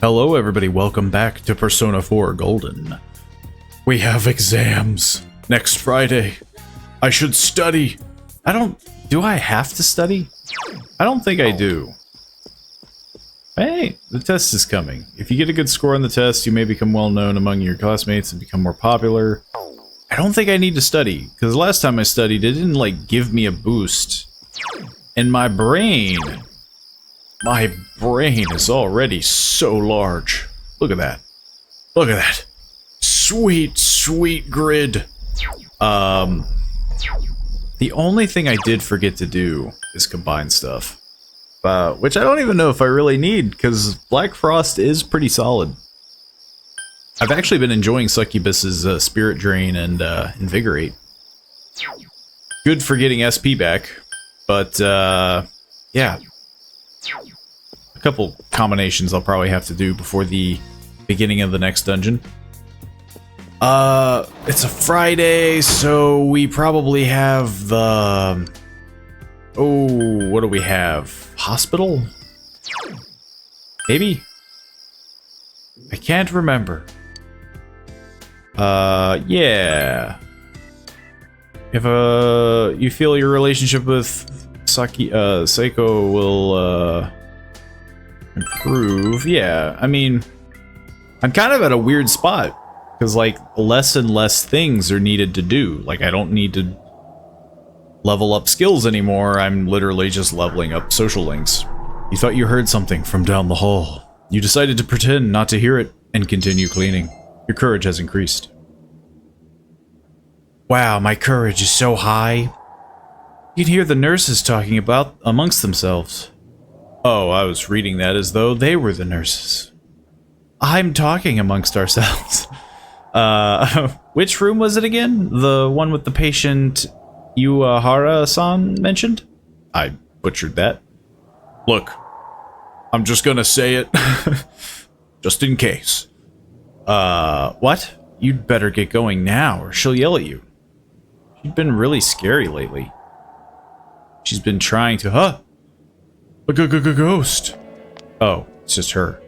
Hello everybody, welcome back to Persona 4 Golden. We have exams next Friday. I should study. Do I have to study? I don't think I do. Hey, the test is coming. If you get a good score on the test, you may become well known among your classmates and become more popular. I don't think I need to study, because last time I studied, it didn't like give me a boost. And my brain is already so large. Look at that. Look at that. Sweet, sweet grid. The only thing I did forget to do is combine stuff. Which I don't even know if I really need, because Black Frost is pretty solid. I've actually been enjoying Succubus's Spirit Drain and Invigorate. Good for getting SP back, but yeah. A couple combinations I'll probably have to do before the beginning of the next dungeon. It's a Friday, so we probably have the... Oh, what do we have? Hospital? Maybe? I can't remember. Yeah. If, you feel your relationship with Seiko will, improve, yeah, I mean, I'm kind of at a weird spot, because, like, less and less things are needed to do. Like, I don't need to level up skills anymore, I'm literally just leveling up social links. You thought you heard something from down the hall. You decided to pretend not to hear it, and continue cleaning. Your courage has increased. Wow, my courage is so high. You can hear the nurses talking about amongst themselves. Oh, I was reading that as though they were the nurses. I'm talking amongst ourselves. Which room was it again? The one with the patient Uehara-san mentioned? I butchered that. Look, I'm just gonna say it. Just in case. What? You'd better get going now, or she'll yell at you. She's been really scary lately. She's been trying to, A ghost. Oh, it's just her.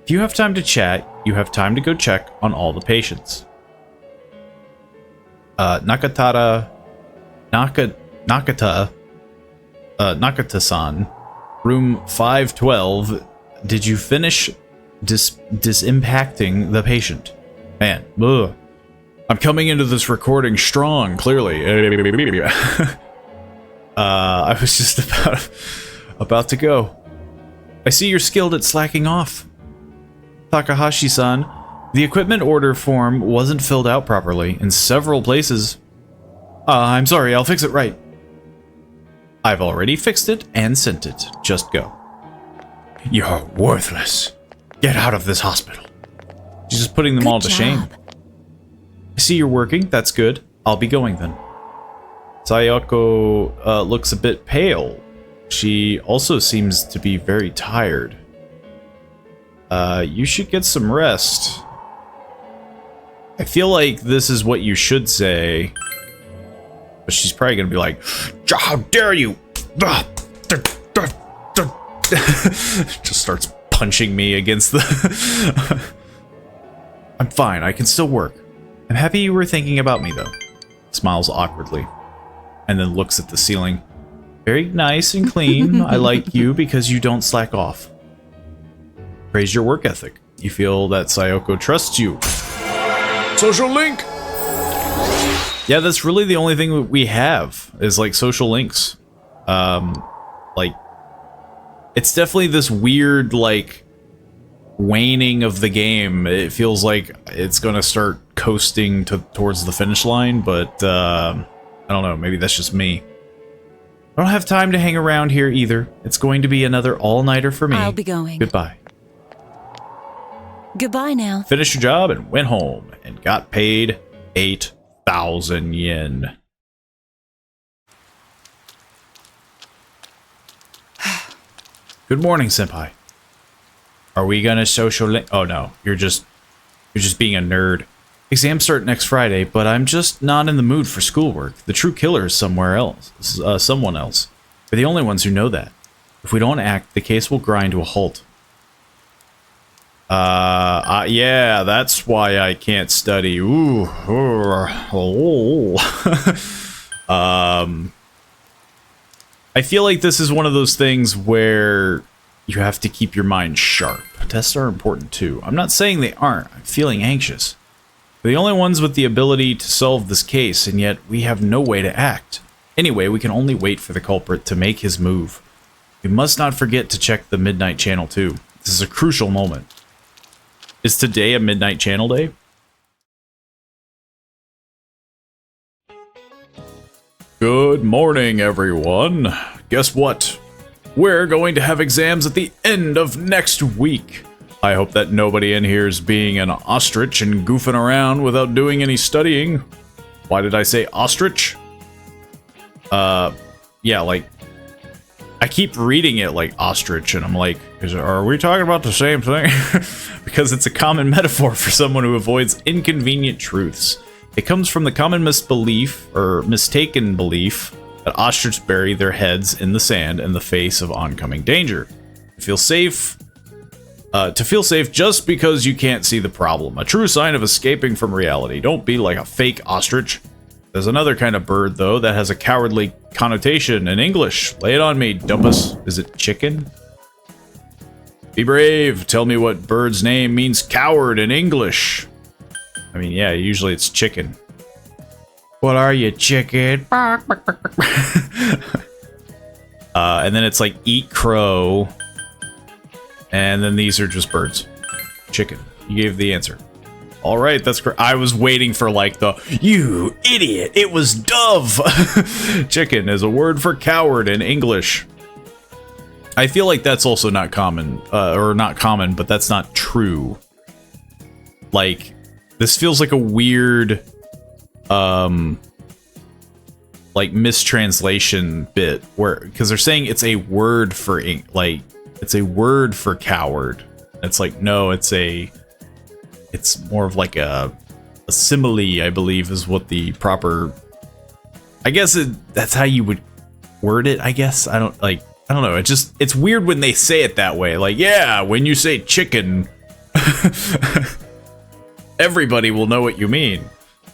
If you have time to chat, you have time to go check on all the patients. Nakata-san, room 512. Did you finish disimpacting the patient? Man, ugh. I'm coming into this recording strong, clearly. I was just about to go. I see you're skilled at slacking off. Takahashi-san, the equipment order form wasn't filled out properly in several places. I'm sorry, I'll fix it right. I've already fixed it and sent it. Just go. You're worthless. Get out of this hospital. She's just putting them all to shame. I see you're working. That's good. I'll be going then. Sayoko looks a bit pale. She also seems to be very tired. You should get some rest. I feel like this is what you should say. But she's probably gonna be like, how dare you! Just starts punching me against the... I'm fine, I can still work. I'm happy you were thinking about me, though. Smiles awkwardly. And then looks at the ceiling. Very nice and clean. I like you because you don't slack off. Praise your work ethic. You feel that Sayoko trusts you. Social link! Yeah, that's really the only thing we have, is like social links. Like, it's definitely this weird, like, waning of the game. It feels like it's gonna start coasting towards the finish line, but I don't know, maybe that's just me. I don't have time to hang around here either. It's going to be another all-nighter for me. I'll be going. Goodbye. Goodbye now. Finished your job and went home and got paid 8,000 yen. Good morning, senpai. Are we gonna social link? Oh no, you're just being a nerd. Exams start next Friday, but I'm just not in the mood for schoolwork. The true killer is somewhere else, someone else. We're the only ones who know that. If we don't act, the case will grind to a halt. Yeah, that's why I can't study. Ooh. I feel like this is one of those things where you have to keep your mind sharp. Tests are important too. I'm not saying they aren't. I'm feeling anxious. We're the only ones with the ability to solve this case, and yet we have no way to act. Anyway, we can only wait for the culprit to make his move. We must not forget to check the Midnight Channel too. This is a crucial moment. Is today a Midnight Channel day? Good morning, everyone. Guess what? We're going to have exams at the end of next week. I hope that nobody in here is being an ostrich and goofing around without doing any studying. Why did I say ostrich? Yeah, like, I keep reading it like ostrich, and I'm like, are we talking about the same thing? Because it's a common metaphor for someone who avoids inconvenient truths. It comes from the common misbelief, or mistaken belief, that ostriches bury their heads in the sand in the face of oncoming danger. To feel safe just because you can't see the problem. A true sign of escaping from reality. Don't be like a fake ostrich. There's another kind of bird, though, that has a cowardly connotation in English. Lay it on me, Dumpus. Is it chicken? Be brave. Tell me what bird's name means coward in English. I mean, yeah, usually it's chicken. What are you, chicken? And then it's like eat crow. And then these are just birds. Chicken. You gave the answer. All right, that's correct. I was waiting for like the, you idiot, it was dove. Chicken is a word for coward in English. I feel like that's also not common, or not common, but that's not true. Like, this feels like a weird, like mistranslation bit where, because they're saying it's a word for, like, it's a word for coward. It's like, no, it's more of like a simile, I believe, is what the proper, I guess that's how you would word it, I guess. I don't know. It's weird when they say it that way. Like, yeah, when you say chicken, everybody will know what you mean.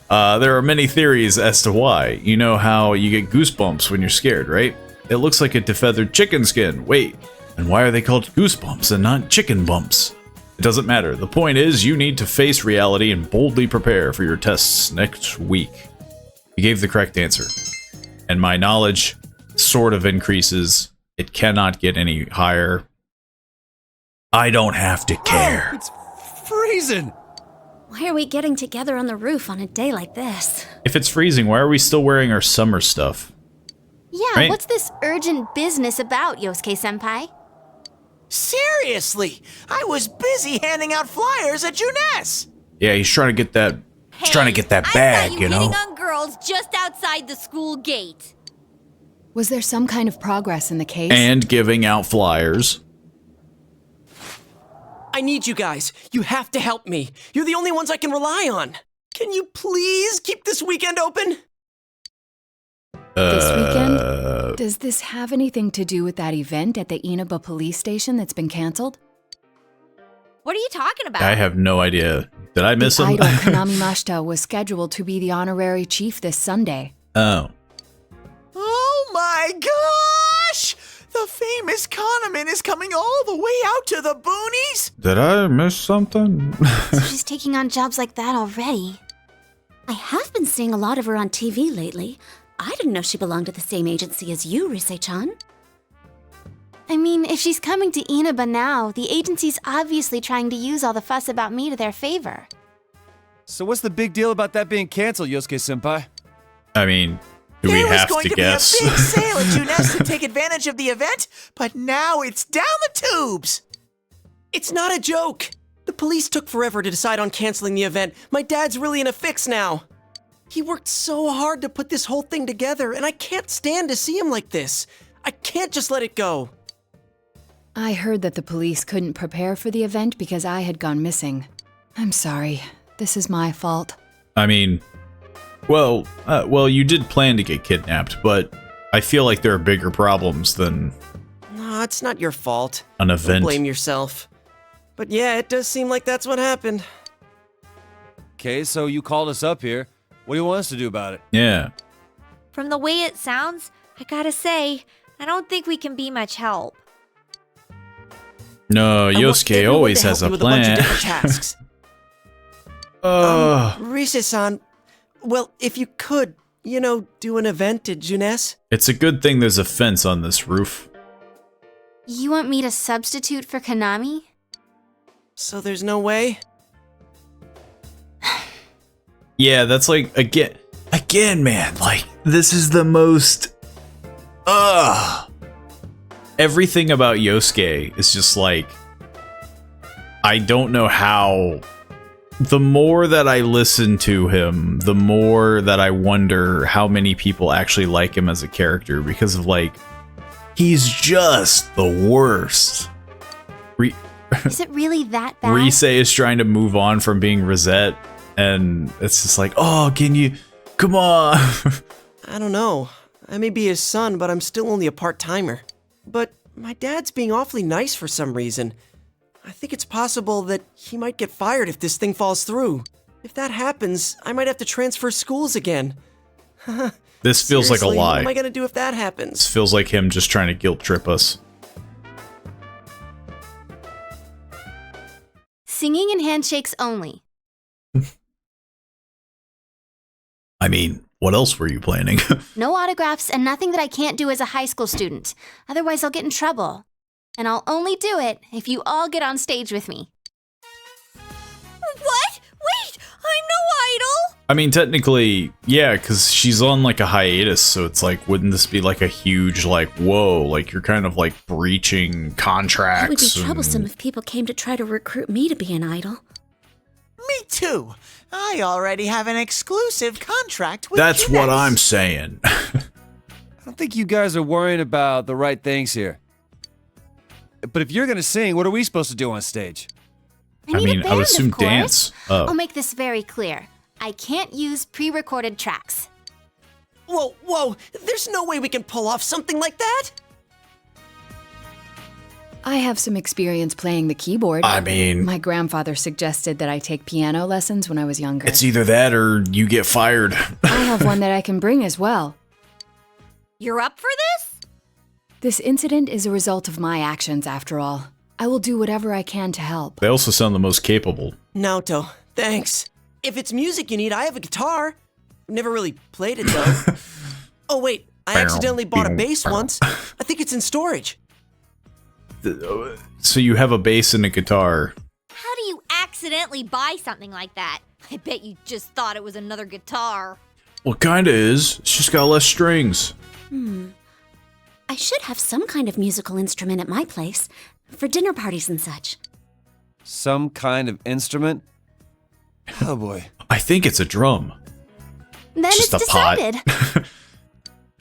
There are many theories as to why. You know how you get goosebumps when you're scared, right? It looks like a defeathered chicken skin. Wait, and why are they called goosebumps and not chicken bumps? It doesn't matter. The point is, you need to face reality and boldly prepare for your tests next week. You gave the correct answer. And my knowledge sort of increases. It cannot get any higher. I don't have to care. Oh, it's freezing! Why are we getting together on the roof on a day like this? If it's freezing, why are we still wearing our summer stuff? Yeah, right? What's this urgent business about, Yosuke-senpai? Seriously, I was busy handing out flyers at Juness. Yeah, he's trying to get that. He's trying to get that bag, you know. Hitting on girls just outside the school gate. Was there some kind of progress in the case? And giving out flyers. I need you guys. You have to help me. You're the only ones I can rely on. Can you please keep this weekend open? This weekend? Does this have anything to do with that event at the Inaba police station that's been canceled? What are you talking about? I have no idea. Did I miss the him? idol Kanami Mashita was scheduled to be the honorary chief this Sunday. Oh. Oh my gosh! The famous Kahneman is coming all the way out to the boonies? Did I miss something? So she's taking on jobs like that already. I have been seeing a lot of her on TV lately. I didn't know she belonged to the same agency as you, Rise-chan. I mean, if she's coming to Inaba now, the agency's obviously trying to use all the fuss about me to their favor. So what's the big deal about that being canceled, Yosuke-senpai? I mean, do we have to guess? There was going to be a big sale at Juness to take advantage of the event, but now it's down the tubes. It's not a joke. The police took forever to decide on canceling the event. My dad's really in a fix now. He worked so hard to put this whole thing together, and I can't stand to see him like this. I can't just let it go. I heard that the police couldn't prepare for the event because I had gone missing. I'm sorry. This is my fault. I mean, well, you did plan to get kidnapped, but I feel like there are bigger problems than No, it's not your fault. an event. Don't blame yourself. But yeah, it does seem like that's what happened. Okay, so you called us up here. What do you want us to do about it? Yeah. From the way it sounds, I gotta say, I don't think we can be much help. No, I want Yosuke everyone always to has help a me with a bunch of plan. different tasks. Rise-san, well, if you could, do an event at Jeunesse. It's a good thing there's a fence on this roof. You want me to substitute for Konami? So there's no way? Yeah, that's like, again, man, like, this is the most, everything about Yosuke is just like, I don't know how, the more that I listen to him, the more that I wonder how many people actually like him as a character, because of like, he's just the worst. Is it really that bad? Rise is trying to move on from being Rosette, and it's just like, oh, can you, come on. I don't know. I may be his son, but I'm still only a part-timer. But my dad's being awfully nice for some reason. I think it's possible that he might get fired if this thing falls through. If that happens, I might have to transfer schools again. This feels like a Seriously, lie. What am I gonna do if that This happens? feels like him just trying to guilt trip us. Singing and handshakes only. I mean, what else were you planning? No autographs and nothing that I can't do as a high school student. Otherwise, I'll get in trouble. And I'll only do it if you all get on stage with me. What? Wait, I'm no idol! I mean, technically, yeah, because she's on like a hiatus, so it's like, wouldn't this be like a huge, like, whoa, like you're kind of like breaching contracts? It would be and- troublesome if people came to try to recruit me to be an idol. Me too. I already have an exclusive contract with That's what Jeunesse. I'm saying. I don't think you guys are worrying about the right things here. But if you're gonna sing, what are we supposed to do on stage? I need a I would band, assume of course. dance. Oh. I'll make this very clear. I can't use pre-recorded tracks. Whoa, there's no way we can pull off something like that! I have some experience playing the keyboard. I mean, My grandfather suggested that I take piano lessons when I was younger. it's either that or you get fired. I have one that I can bring as well. You're up for this? This incident is a result of my actions, after all. I will do whatever I can to help. They also sound the most capable. Naoto, thanks. If it's music you need, I have a guitar. Never really played it though. Oh wait, I accidentally bought a bass once. I think it's in storage. So you have a bass and a guitar. How do you accidentally buy something like that? I bet you just thought it was another guitar. Well, kinda is. It's just got less strings. I should have some kind of musical instrument at my place, for dinner parties and such. Some kind of instrument? Oh boy. I think it's a drum. Then Just it's a pot. decided.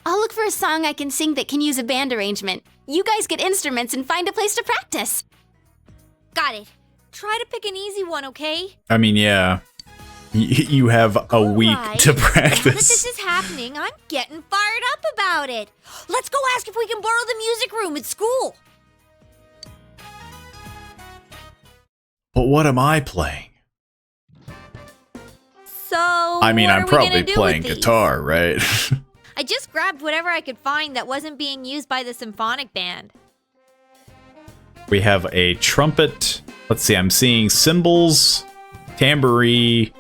I'll look for a song I can sing that can use a band arrangement. You guys get instruments and find a place to practice. Got it. Try to pick an easy one, okay? I mean, yeah. You have a week Alright, to Now that this practice. is happening, I'm getting fired up about it. Let's go ask if we can borrow the music room at school. But what am I playing? So, I mean, what I'm are we gonna probably do playing with these? guitar, right? I just grabbed whatever I could find that wasn't being used by the symphonic band. We have a trumpet. Let's see, I'm seeing cymbals, tambourine,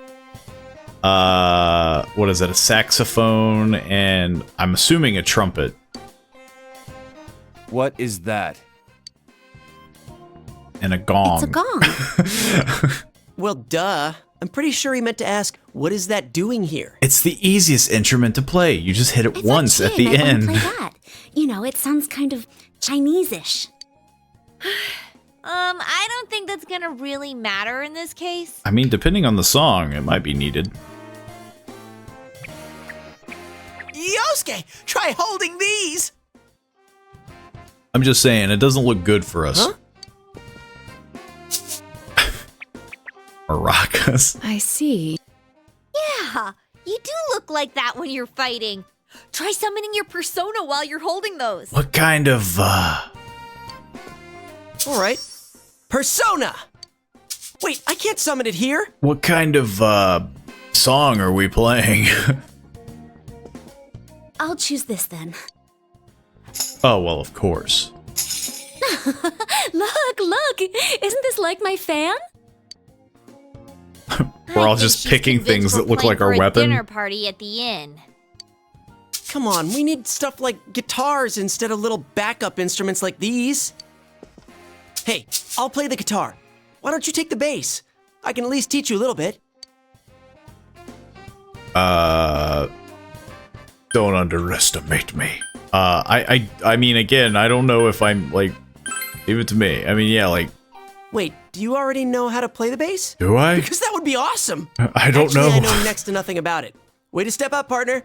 what is it, a saxophone, and I'm assuming a trumpet. What is that? And a gong. It's a gong. Well, duh. I'm pretty sure he meant to ask, what is that doing here? It's the easiest instrument to play. You just hit it It's once a at the jig. I wanna end. play that. You know, it sounds kind of Chinese-ish. I don't think that's gonna really matter in this case. I mean, depending on the song, it might be needed. Yosuke, try holding these. I'm just saying, it doesn't look good for us. Huh? Maracas. I see. Yeah, you do look like that when you're fighting. Try summoning your persona while you're holding those. What kind of, All right. Persona! Wait, I can't summon it here. What kind of, song are we playing? I'll choose this then. Oh, well, of course. Look! Isn't this like my fan? We're all just picking things that look like our weapon. Dinner party at the inn. Come on, we need stuff like guitars instead of little backup instruments like these. Hey, I'll play the guitar. Why don't you take the bass? I can at least teach you a little bit. Don't underestimate me. I mean, again, I don't know if I'm, like, give it to me. I mean, yeah, like... Wait, do you already know how to play the bass? Do I? Because that would be awesome. I don't know. Actually, I know next to nothing about it. Way to step up, partner.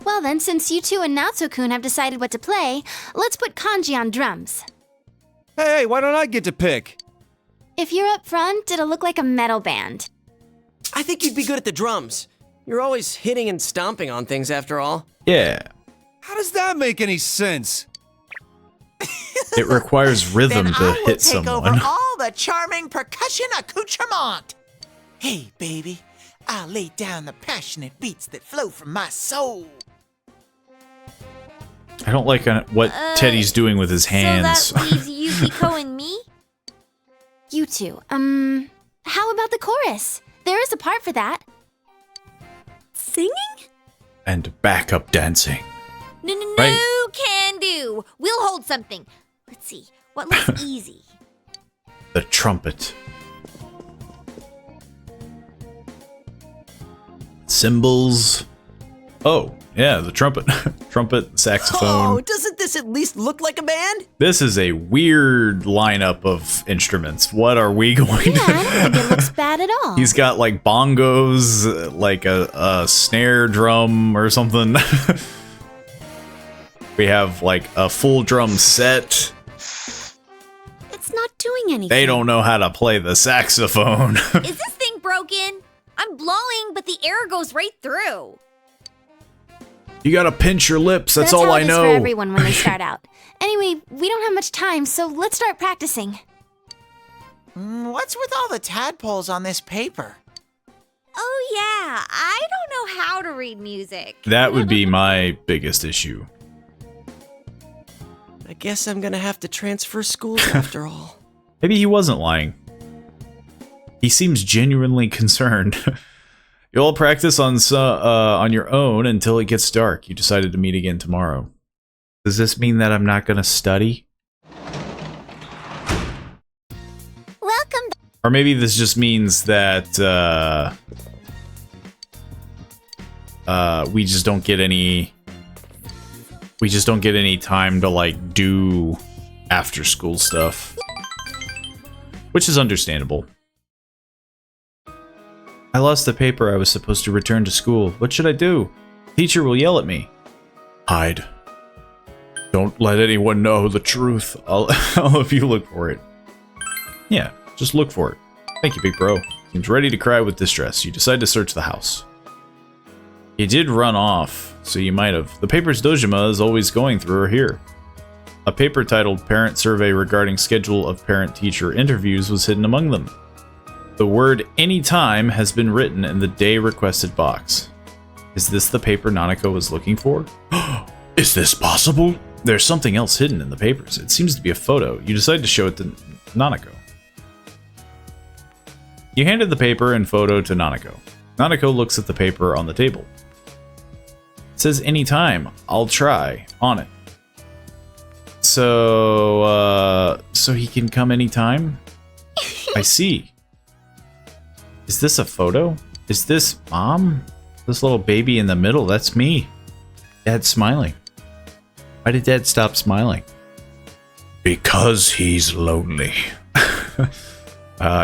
Well then, since you two and Natsu-kun have decided what to play, let's put Kanji on drums. Hey, why don't I get to pick? If you're up front, it'll look like a metal band. I think you'd be good at the drums. You're always hitting and stomping on things after all. Yeah. How does that make any sense? It requires rhythm Then to I will hit take someone. over all the charming percussion accoutrement. Hey, baby, I'll lay down the passionate beats that flow from my soul. I don't like what Teddy's doing with his hands. So that leaves Yukiko and me? You two, how about the chorus? There is a part for that. Singing? And backup dancing. No, Right. can do. We'll hold something. Let's see. What looks easy? The trumpet. Cymbals. Oh, yeah, the trumpet. Trumpet, saxophone. Oh, doesn't this at least look like a band? This is a weird lineup of instruments. What are we going Yeah, I don't think it looks bad at all. He's got like bongos, like a snare drum or something. We have like a full drum set. It's not doing anything. They don't know how to play the saxophone. Is this thing broken? I'm blowing, but the air goes right through. You gotta pinch your lips, that's how all I it is know. for everyone when they start out. Anyway, we don't have much time, so let's start practicing. What's with all the tadpoles on this paper? Oh yeah, I don't know how to read music. That would be my biggest issue. I guess I'm gonna have to transfer schools after all. Maybe he wasn't lying. He seems genuinely concerned. You'll all practice on your own until it gets dark. You decided to meet again tomorrow. Does this mean that I'm not gonna study? Welcome. Or maybe this just means that we just don't get any time to like do after school stuff, which is understandable. I lost the paper I was supposed to return to school. What should I do? Teacher will yell at me. Hide. Don't let anyone know the truth. I'll help you look for it. Yeah, just look for it. Thank you, big bro. Seems ready to cry with distress. You decide to search the house. You did run off, so you might have. The papers Dojima is always going through are here. A paper titled Parent Survey regarding schedule of parent-teacher interviews was hidden among them. The word anytime has been written in the day requested box. Is this the paper Nanako was looking for? Is this possible? There's something else hidden in the papers. It seems to be a photo. You decide to show it to Nanako. You handed the paper and photo to Nanako. Nanako looks at the paper on the table. It says anytime. I'll try on it. So he can come anytime? I see. Is this a photo? Is this Mom? This little baby in the middle, that's me. Dad's smiling. Why did Dad stop smiling? Because he's lonely.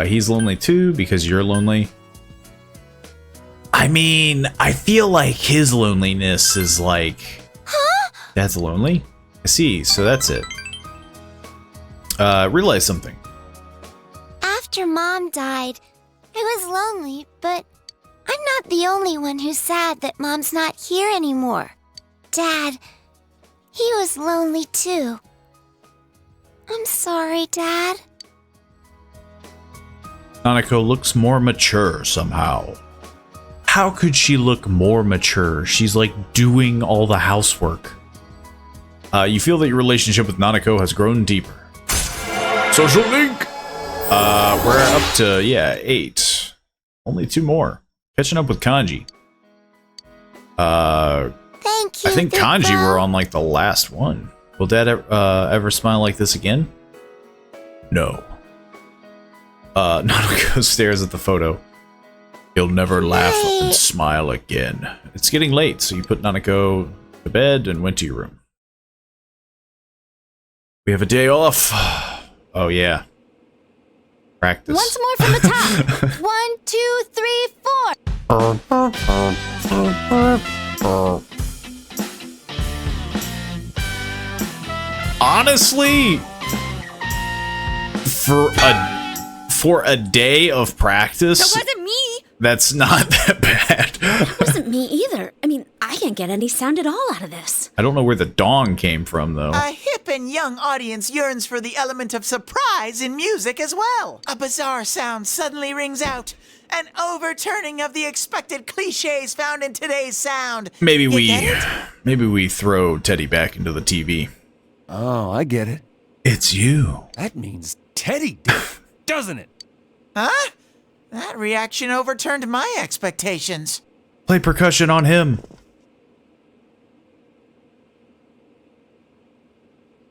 He's lonely too because you're lonely. I mean, I feel like his loneliness is like... Huh? Dad's lonely? I see, so that's it. Realize something. After Mom died, I was lonely, but I'm not the only one who's sad that Mom's not here anymore. Dad, he was lonely too. I'm sorry, Dad. Nanako looks more mature somehow. How could she look more mature? She's like doing all the housework. You feel that your relationship with Nanako has grown deeper. Social link! We're up to, 8. Only 2 more. Catching up with Kanji. Thank you. I think Big Kanji Bro. were on like the last one. Will Dad ever smile like this again? No. Nanako stares at the photo. He'll never laugh and smile again. It's getting late, so you put Nanako to bed and went to your room. We have a day off. Oh yeah. Practice. Once more from the top. 1, 2, 3, 4. Honestly, for a day of practice, That wasn't me. that's not that bad. It wasn't me either. I mean, I can't get any sound at all out of this. I don't know where the dong came from though. A hip and young audience yearns for the element of surprise in music as well. A bizarre sound suddenly rings out. An overturning of the expected cliches found in today's sound. Maybe You we get it? throw Teddy back into the TV. Oh, I get it. It's you. That means Teddy did it, doesn't it? Huh? That reaction overturned my expectations. Play percussion on him.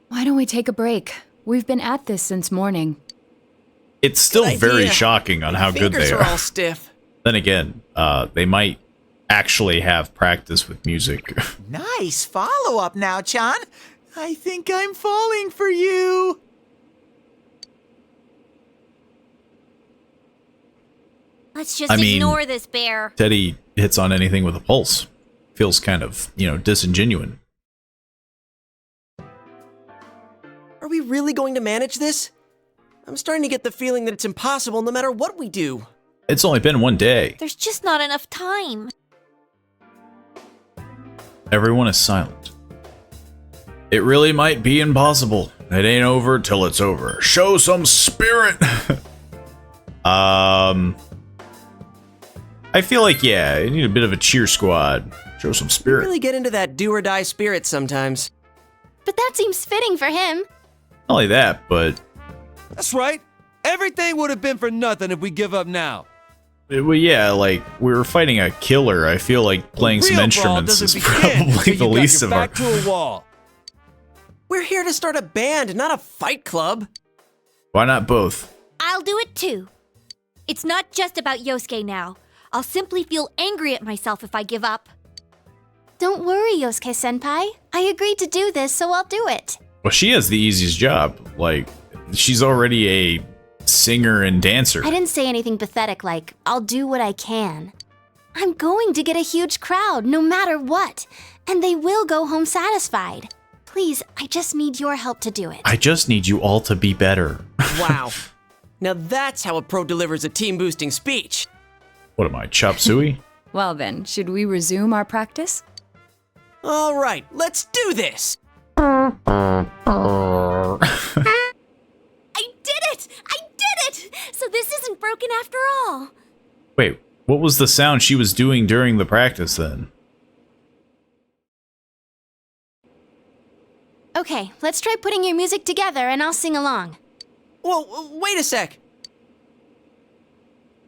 Why don't we take a break? We've been at this since morning. It's still Good very idea. shocking on My how good fingers they are all are. stiff. Then again, they might actually have practice with music. Nice follow-up now, Chan. I think I'm falling for you. Let's just I mean- ignore this bear. Teddy hits on anything with a pulse. Feels kind of, disingenuine. Are we really going to manage this? I'm starting to get the feeling that it's impossible no matter what we do. It's only been one day. There's just not enough time. Everyone is silent. It really might be impossible. It ain't over till it's over. Show some spirit. I feel like, you need a bit of a cheer squad. Show some We spirit. really get into that do or die spirit sometimes. But that seems fitting for him. Not only that, but That's right. Everything would have been for nothing if we give up now. well, like we were fighting a killer. I feel like playing some Real ball instruments doesn't is begin probably until the you got least your of our. back to a wall. We're here to start a band, not a fight club. Why not both? I'll do it too. It's not just about Yosuke now. I'll simply feel angry at myself if I give up. Don't worry, Yosuke-senpai. I agreed to do this, so I'll do it. Well, she has the easiest job. Like, she's already a singer and dancer. I didn't say anything pathetic like, I'll do what I can. I'm going to get a huge crowd, no matter what. And they will go home satisfied. Please, I just need your help to do it. I just need you all to be better. Wow. Now that's how a pro delivers a team-boosting speech. What am I, Chop Suey? Well then, should we resume our practice? All right, let's do this. I did it! I did it! So this isn't broken after all. Wait, what was the sound she was doing during the practice then? Okay, let's try putting your music together and I'll sing along. Whoa, wait a sec.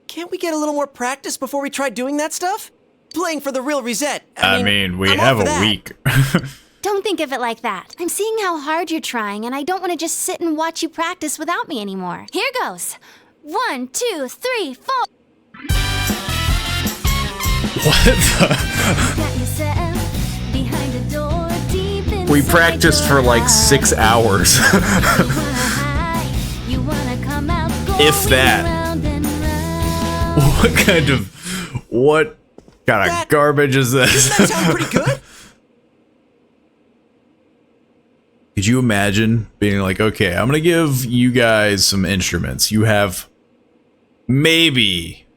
Can't we get a little more practice before we try doing that stuff? Playing for the real reset. I mean, we I'm all have for a that. week. Don't think of it like that. I'm seeing how hard you're trying and I don't want to just sit and watch you practice without me anymore. Here goes. 1, 2, 3, 4. What the? We practiced for like 6 hours. If that. What kind of... What kind of garbage is this? Doesn't that sound pretty good? Could you imagine being like, okay, I'm gonna give you guys some instruments. You have maybe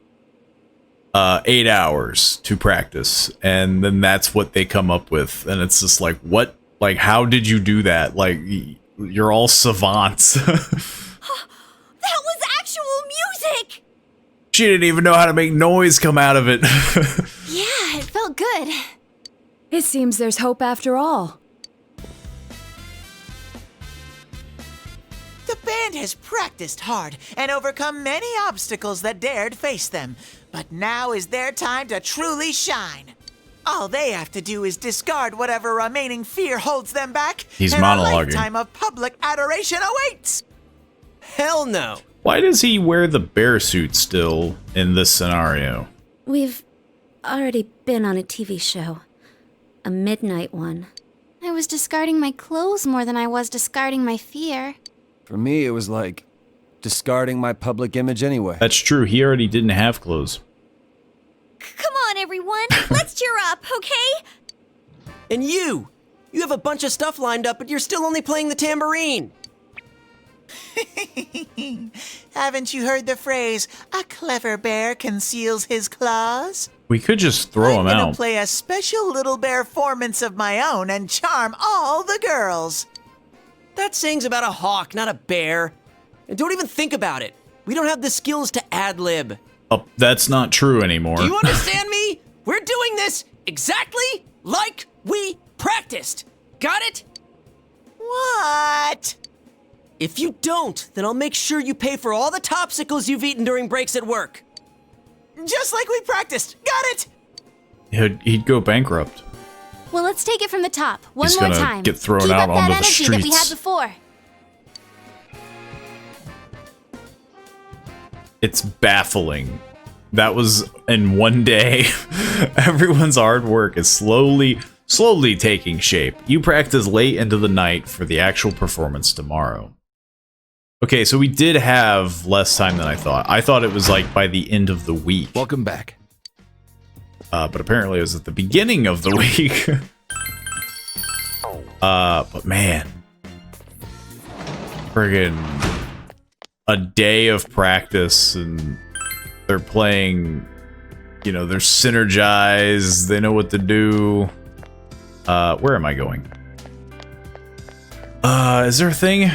8 hours to practice, and then that's what they come up with, and it's just like, what? Like, how did you do that? Like, you're all savants. That was actual music! She didn't even know how to make noise come out of it. Yeah, it felt good. It seems there's hope after all. The band has practiced hard and overcome many obstacles that dared face them. But now is their time to truly shine. All they have to do is discard whatever remaining fear holds them back. He's and monologuing. a lifetime of public adoration awaits. Hell no. Why does he wear the bear suit still in this scenario? We've already been on a TV show. A midnight one. I was discarding my clothes more than I was discarding my fear. For me, it was like discarding my public image anyway. That's true. He already didn't have clothes. Come on, everyone. Let's cheer up, okay? And you have a bunch of stuff lined up, but you're still only playing the tambourine. Haven't you heard the phrase, a clever bear conceals his claws? We could just throw him I'm gonna out. play a special little bear performance of my own and charm all the girls. That saying's about a hawk, not a bear. And don't even think about it. We don't have the skills to ad-lib. Oh, that's not true anymore. Do you understand me? We're doing this exactly like we practiced. Got it? What? If you don't, then I'll make sure you pay for all the topsicles you've eaten during breaks at work. Just like we practiced. Got it? He'd go bankrupt. Well, let's take it from the top. One He's more gonna time. get thrown Keep out up that onto the energy that we had streets. before. It's baffling. That was in one day. Everyone's hard work is slowly taking shape. You practice late into the night for the actual performance tomorrow. Okay, so we did have less time than I thought. I thought it was like by the end of the week. Welcome back. But apparently it was at the beginning of the week. But man. Friggin' a day of practice and they're playing, you know, they're synergized, they know what to do. Where am I going? Is there a thing?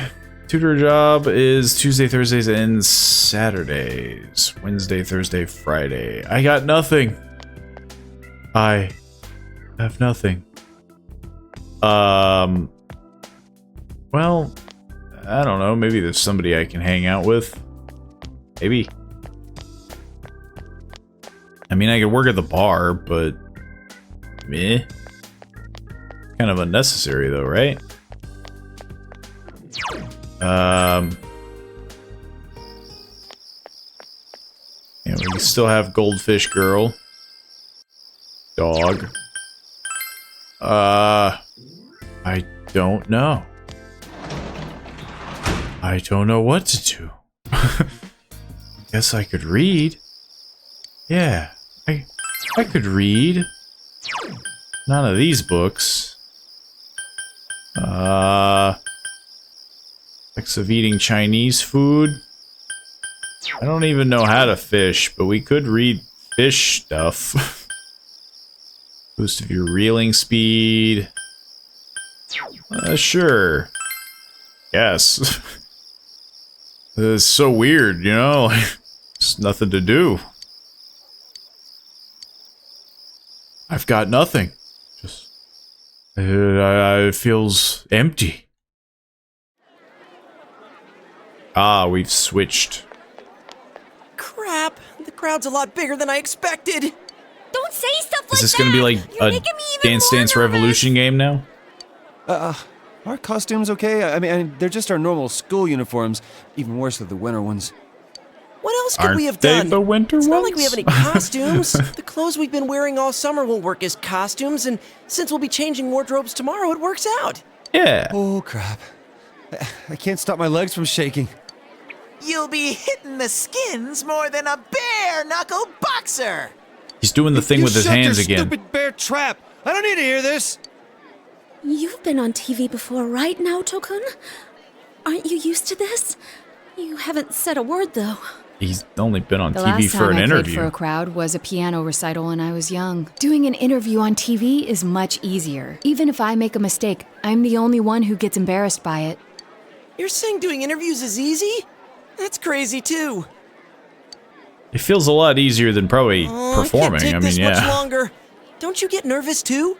Tutor job is Tuesday, Thursdays, and Saturdays. Wednesday, Thursday, Friday. I got nothing. I have nothing. Well, I don't know. Maybe there's somebody I can hang out with. Maybe. I mean, I could work at the bar, but meh. Kind of unnecessary, though, right? Yeah, we can still have Goldfish Girl. Dog. I don't know. I don't know what to do. Guess I could read. Yeah, I could read. None of these books. Effects of eating Chinese food. I don't even know how to fish, but we could read fish stuff. Boost of your reeling speed. Sure. Yes. It's so weird, you know? There's nothing to do. I've got nothing. Just... it feels empty. Ah, we've switched. Crap, the crowd's a lot bigger than I expected. Don't say stuff like that. Is this gonna be like You're a making me even Dance more Dance nervous. Revolution game now? Our costumes okay? I mean, they're just our normal school uniforms. Even worse than the winter ones. What else could Aren't we have they done? the winter it's not ones? like we have any costumes. The clothes we've been wearing all summer won't work as costumes, and since we'll be changing wardrobes tomorrow, it works out. Yeah. Oh, crap. I can't stop my legs from shaking. You'll be hitting the skins more than a bare-knuckle boxer. He's doing the thing You with his shut hands your again. Stupid bear trap! I don't need to hear this! You've been on TV before, right now, Tokun? Aren't you used to this? You haven't said a word, though. He's only been on The TV last for time an I played interview. for a crowd was a piano recital when I was young. Doing an interview on TV is much easier. Even if I make a mistake, I'm the only one who gets embarrassed by it. You're saying doing interviews is easy? That's crazy, too. It feels a lot easier than probably Oh, performing. I can't take I mean, this much yeah. longer. Don't you get nervous too?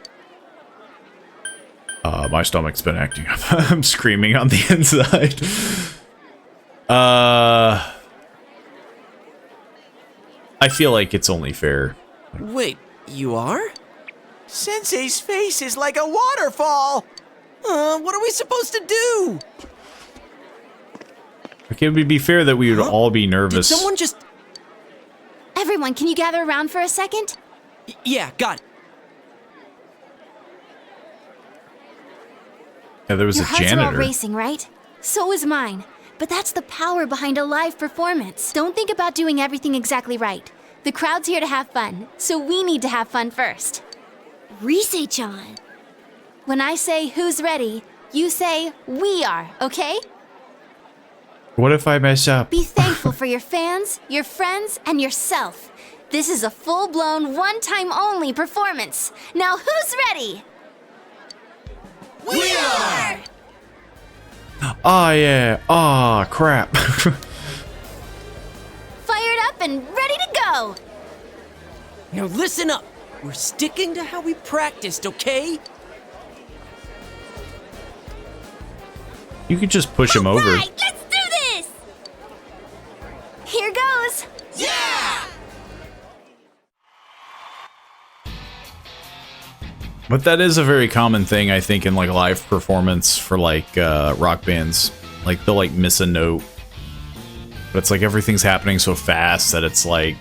My stomach's been acting up. I'm screaming on the inside. I feel like it's only fair. Wait, you are? Sensei's face is like a waterfall. What are we supposed to do? Like, it would be fair that we would all be Did nervous. someone just... Everyone, can you gather around for a second? Yeah, got it. Yeah, there was Your a hearts are all janitor. racing, right? So is mine. But that's the power behind a live performance. Don't think about doing everything exactly right. The crowd's here to have fun, so we need to have fun first. Rise-chan. When I say who's ready, you say we are, okay? What if I mess up? Be thankful for your fans, your friends, and yourself. This is a full-blown, one-time only performance. Now who's ready? We are! Oh, yeah. Oh, crap. Fired up and ready to go! Now listen up. We're sticking to how we practiced, okay? You could just push him over. Right, let's do this! Here goes! Yeah! But that is a very common thing, I think, in like live performance for like rock bands. Like they'll like miss a note, but it's like everything's happening so fast that it's like,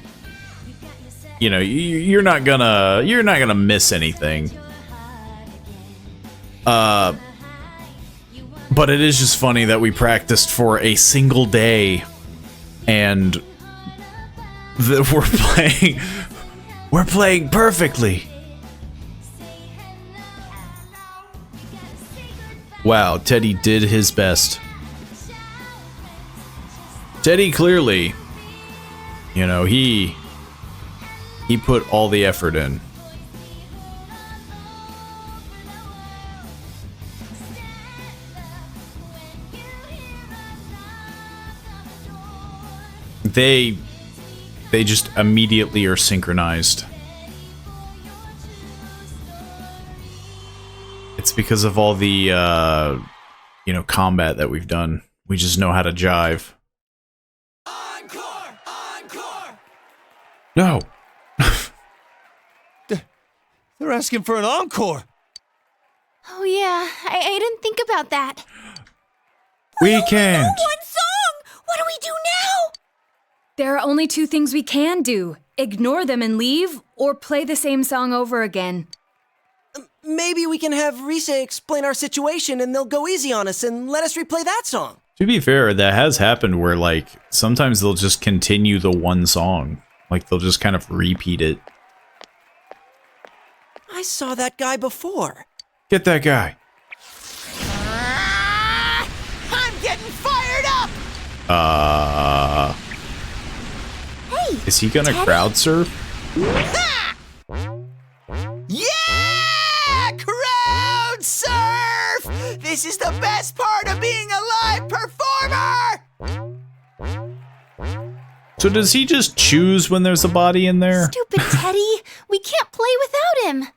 you know, you're not gonna miss anything. But it is just funny that we practiced for a single day, and we're playing perfectly. Wow, Teddy did his best. Teddy clearly, you know, he put all the effort in. They just immediately are synchronized. It's because of all the, you know, combat that we've done. We just know how to jive. Encore! Encore! No! They're asking for an encore. Oh yeah, I didn't think about that. We can't! One song! What do we do now? There are only two things we can do. Ignore them and leave, or play the same song over again. Maybe we can have Rise explain our situation and they'll go easy on us and let us replay that song. To be fair, that has happened where, like, sometimes they'll just continue the one song. Like, they'll just kind of repeat it. I saw that guy before. Get that guy. I'm getting fired up! Hey! Is he gonna crowd surf? Yeah! Crowd surf! This is the best part of being a live performer! So does he just choose when there's a body in there? Stupid Teddy! We can't play without him!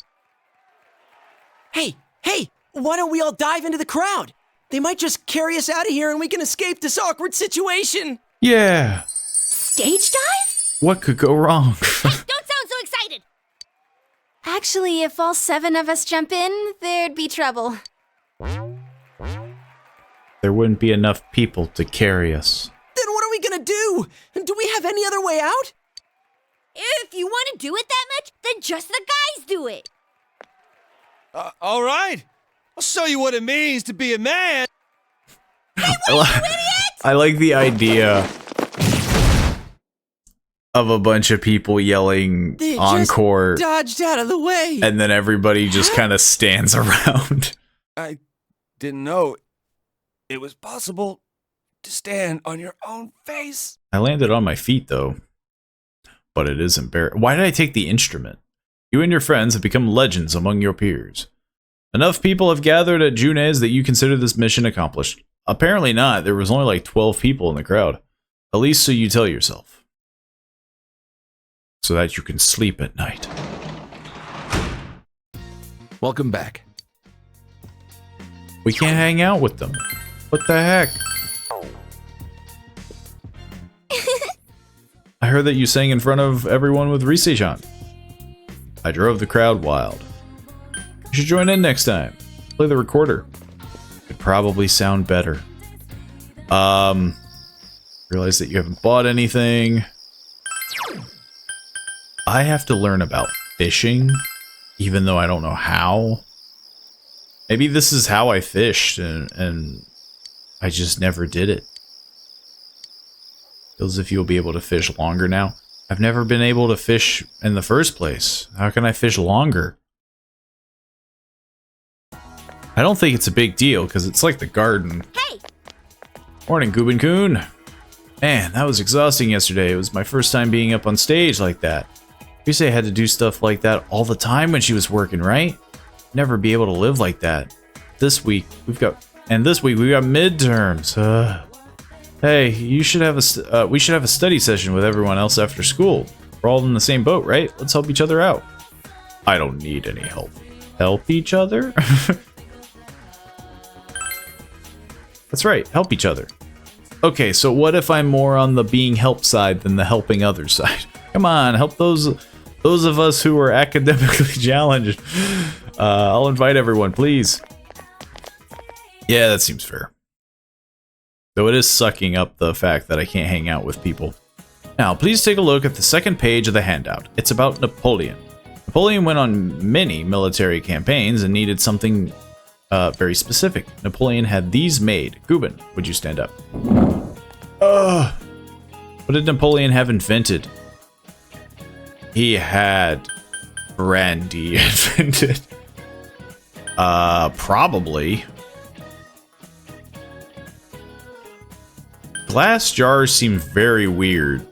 Hey, why don't we all dive into the crowd? They might just carry us out of here and we can escape this awkward situation. Yeah. Stage dive? What could go wrong? Don't sound so excited! Actually, if all 7 of us jump in, there'd be trouble. There wouldn't be enough people to carry us. Then what are we gonna do? Do we have any other way out? If you want to do it that much, then just the guys do it. All right. I'll show you what it means to be a man. I like the idea of a bunch of people yelling They encore, just dodged out of the way. and then everybody just kind of stands around. I didn't know it was possible to stand on your own face. I landed on my feet, though. But it is embarrassing. Why did I take the instrument? You and your friends have become legends among your peers. Enough people have gathered at Junes that you consider this mission accomplished. Apparently not. There was only like 12 people in the crowd. At least so you tell yourself. so that you can sleep at night. Welcome back. We can't hang out with them. What the heck? I heard that you sang in front of everyone with Rise-chan. I drove the crowd wild. You should join in next time. Play the recorder. It'd probably sound better. Realize that you haven't bought anything. I have to learn about fishing, even though I don't know how. Maybe this is how I fished, and I just never did it. Feels as if you'll be able to fish longer now. I've never been able to fish in the first place. How can I fish longer? I don't think it's a big deal, because it's like the garden. Hey! Morning, Gubin-kun. Man, that was exhausting yesterday. It was my first time being up on stage like that. Rise had to do stuff like that all the time when she was working, right? Never be able to live like that. This week we've got midterms. Hey, you should have we should have a study session with everyone else after school. We're all in the same boat, right? Let's help each other out. I don't need any help. Help each other? That's right, help each other. Okay, so what if I'm more on the being helped side than the helping others side? Come on, help those of us who are academically challenged. I'll invite everyone, please. Yeah, that seems fair. Though it is sucking up the fact that I can't hang out with people. Now, please take a look at the second page of the handout. It's about Napoleon. Napoleon went on many military campaigns and needed something very specific. Napoleon had these made. Gubin, would you stand up? What did Napoleon have invented? He had brandy invented. Probably. Glass jars seem very weird.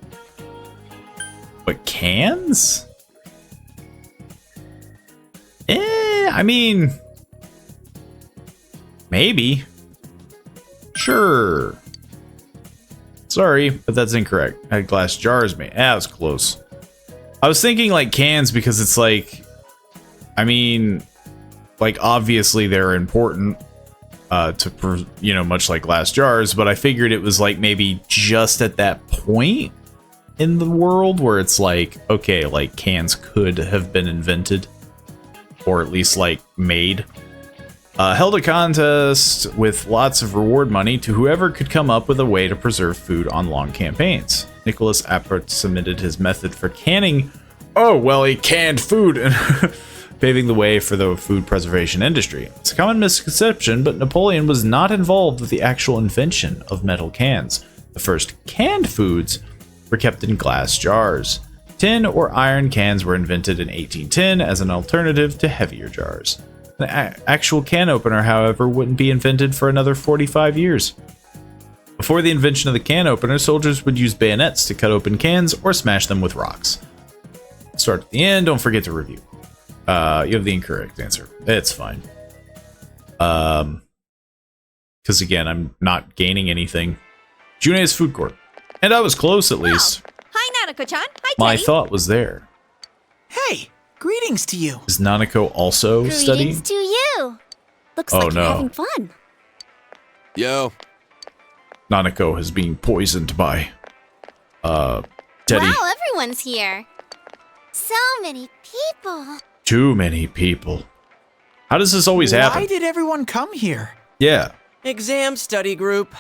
But cans? I mean... maybe. Sure. Sorry, but that's incorrect. I had glass jars made. That was close. I was thinking like cans because it's like... I mean... like obviously they're important. Much like glass jars, but I figured it was like maybe just at that point in the world where it's like, okay, like cans could have been invented or at least like made. Held a contest with lots of reward money to whoever could come up with a way to preserve food on long campaigns. Nicholas Appert submitted his method for canning. Oh, well, he canned food and paving the way for the food preservation industry. It's a common misconception, but Napoleon was not involved with the actual invention of metal cans. The first canned foods were kept in glass jars. Tin or iron cans were invented in 1810 as an alternative to heavier jars. The actual can opener, however, wouldn't be invented for another 45 years. Before the invention of the can opener, soldiers would use bayonets to cut open cans or smash them with rocks. Start at the end, don't forget to review. You have the incorrect answer. It's fine. Because again, I'm not gaining anything. June's food court. And I was close at least. Hi, Nanako-chan. Hi, My Teddy. thought was there. Hey, greetings to you. Is Nanako also studying? Greetings to you. Looks Oh, like you're no. having fun. Yo, Nanako has been poisoned by, Teddy. Wow, everyone's here. So many people. Too many people. How does this always happen? Why did everyone come here? Yeah. Exam study group.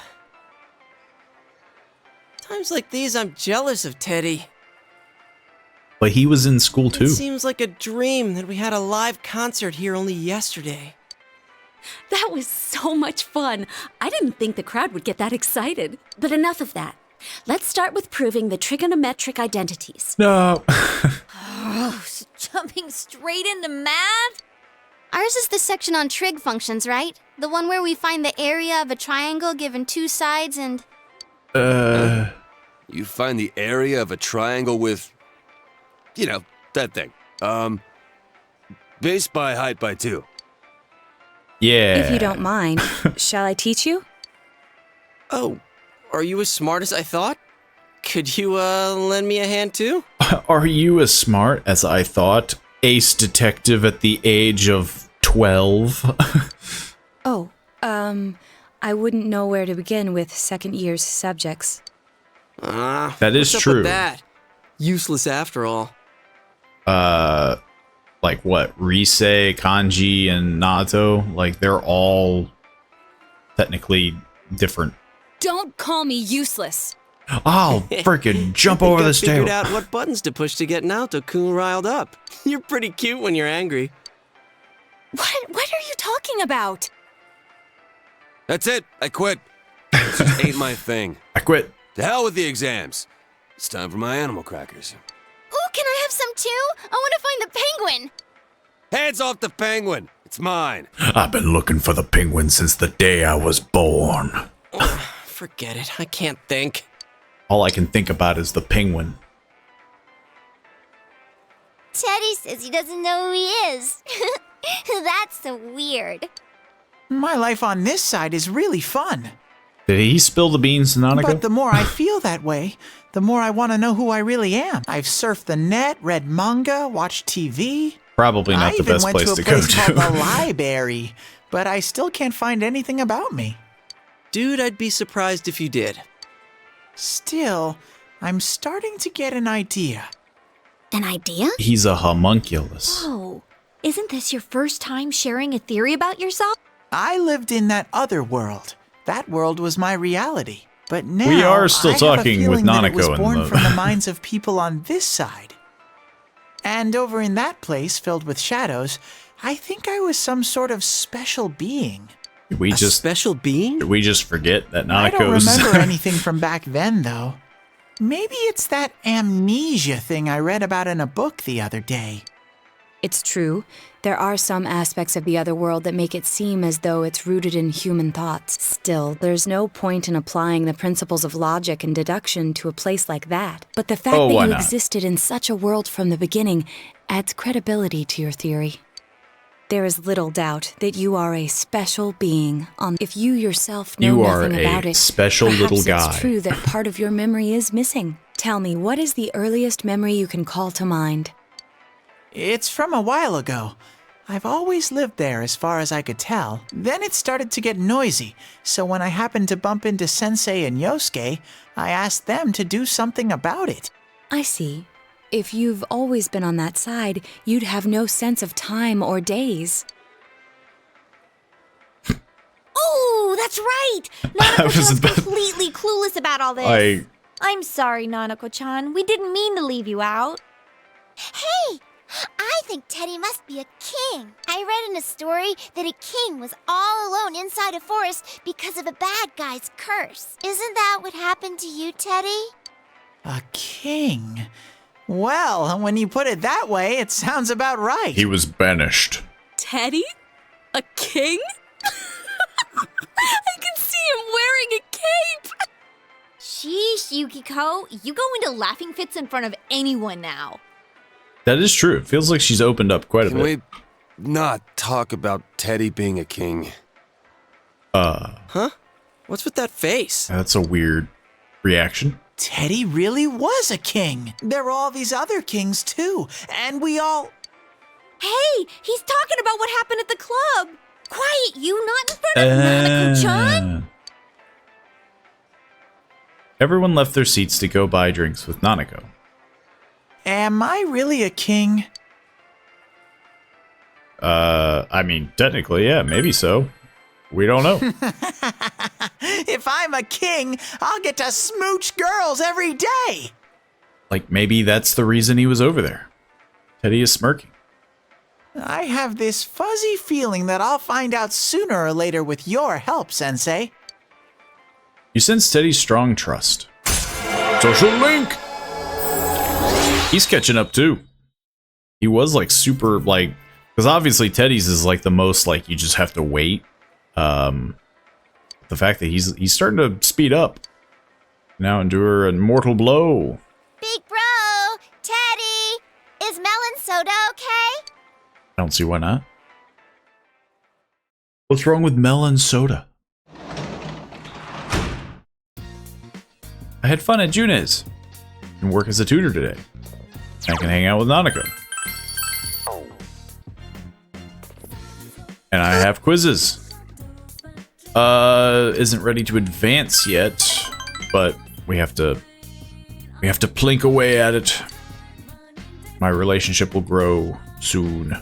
Times like these, I'm jealous of Teddy. But he was in school too. It seems like a dream that we had a live concert here only yesterday. That was so much fun. I didn't think the crowd would get that excited. But enough of that. Let's start with proving the trigonometric identities. No. Jumping straight into math? Ours is the section on trig functions, right? The one where we find the area of a triangle given two sides and... you find the area of a triangle with, you know, that thing. Base by height by 2. Yeah. If you don't mind, shall I teach you? Oh, are you as smart as I thought? Could you, lend me a hand too? Are you as smart as I thought? Ace detective at the age of 12? Oh, I wouldn't know where to begin with second year's subjects. That is what's up true. with that? Useless after all. Like what? Rise, Kanji, and Naoto? Like, they're all technically different. Don't call me useless. I'll freaking jump I think over I this figured table. out what buttons to push to get Naoto-kun riled up. You're pretty cute when you're angry. What are you talking about? That's it. I quit. This just ain't my thing. I quit. To hell with the exams. It's time for my animal crackers. Ooh, can I have some too? I want to find the penguin. Hands off the penguin. It's mine. I've been looking for the penguin since the day I was born. Forget it. I can't think. All I can think about is the penguin. Teddy says he doesn't know who he is. That's so weird. My life on this side is really fun. Did he spill the beans to Nanako? But the more I feel that way, the more I want to know who I really am. I've surfed the net, read manga, watched TV. Probably not I the even best went place to to a go place called to. the library, but I still can't find anything about me. Dude, I'd be surprised if you did. Still, I'm starting to get an idea. An idea? He's a homunculus. Oh, isn't this your first time sharing a theory about yourself? I lived in that other world. That world was my reality. But now We are still I have talking a with feeling that it was Nanako in born the- from the minds of people on this side. And over in that place filled with shadows, I think I was some sort of special being. Did we A just special being? did we just forget that I don't Nanako's remember anything from back then, though. Maybe it's that amnesia thing I read about in a book the other day. It's true. There are some aspects of the other world that make it seem as though it's rooted in human thoughts. Still, there's no point in applying the principles of logic and deduction to a place like that. But the fact Oh, that why you not? existed in such a world from the beginning adds credibility to your theory. There is little doubt that you are a special being. If you yourself know You are nothing about a it, special little perhaps guy. it's true that part of your memory is missing. Tell me, what is the earliest memory you can call to mind? It's from a while ago. I've always lived there as far as I could tell. Then it started to get noisy, so when I happened to bump into Sensei and Yosuke, I asked them to do something about it. I see. If you've always been on that side, you'd have no sense of time or days. Oh, that's right! I was Nanako-chan's about- completely clueless about all this. I'm sorry, Nanako-chan. We didn't mean to leave you out. Hey, I think Teddy must be a king. I read in a story that a king was all alone inside a forest because of a bad guy's curse. Isn't that what happened to you, Teddy? A king? Well, when you put it that way, it sounds about right. He was banished. Teddy? A king? I can see him wearing a cape! Sheesh, Yukiko. You go into laughing fits in front of anyone now. That is true. It feels like she's opened up quite a Can bit. we not talk about Teddy being a king? Huh? What's with that face? That's a weird reaction. Teddy really was a king. There were all these other kings, too, and we all... Hey, he's talking about what happened at the club. Quiet, you, not in front of Nanako-chan. Everyone left their seats to go buy drinks with Nanako. Am I really a king? I mean, technically, yeah, maybe so. We don't know. If I'm a king, I'll get to smooch girls every day. Like, maybe that's the reason he was over there. Teddy is smirking. I have this fuzzy feeling that I'll find out sooner or later with your help, Sensei. You sense Teddy's strong trust. Social link! He's catching up too. He was like super like, because obviously Teddy's is like the most like you just have to wait. The fact that he's starting to speed up. Now endure a mortal blow. Big bro, Teddy, is melon soda okay? I don't see why not. What's wrong with melon soda? I had fun at June's and work as a tutor today. I can hang out with Nanako. And I have quizzes. Isn't ready to advance yet, but we have to plink away at it. My relationship will grow soon,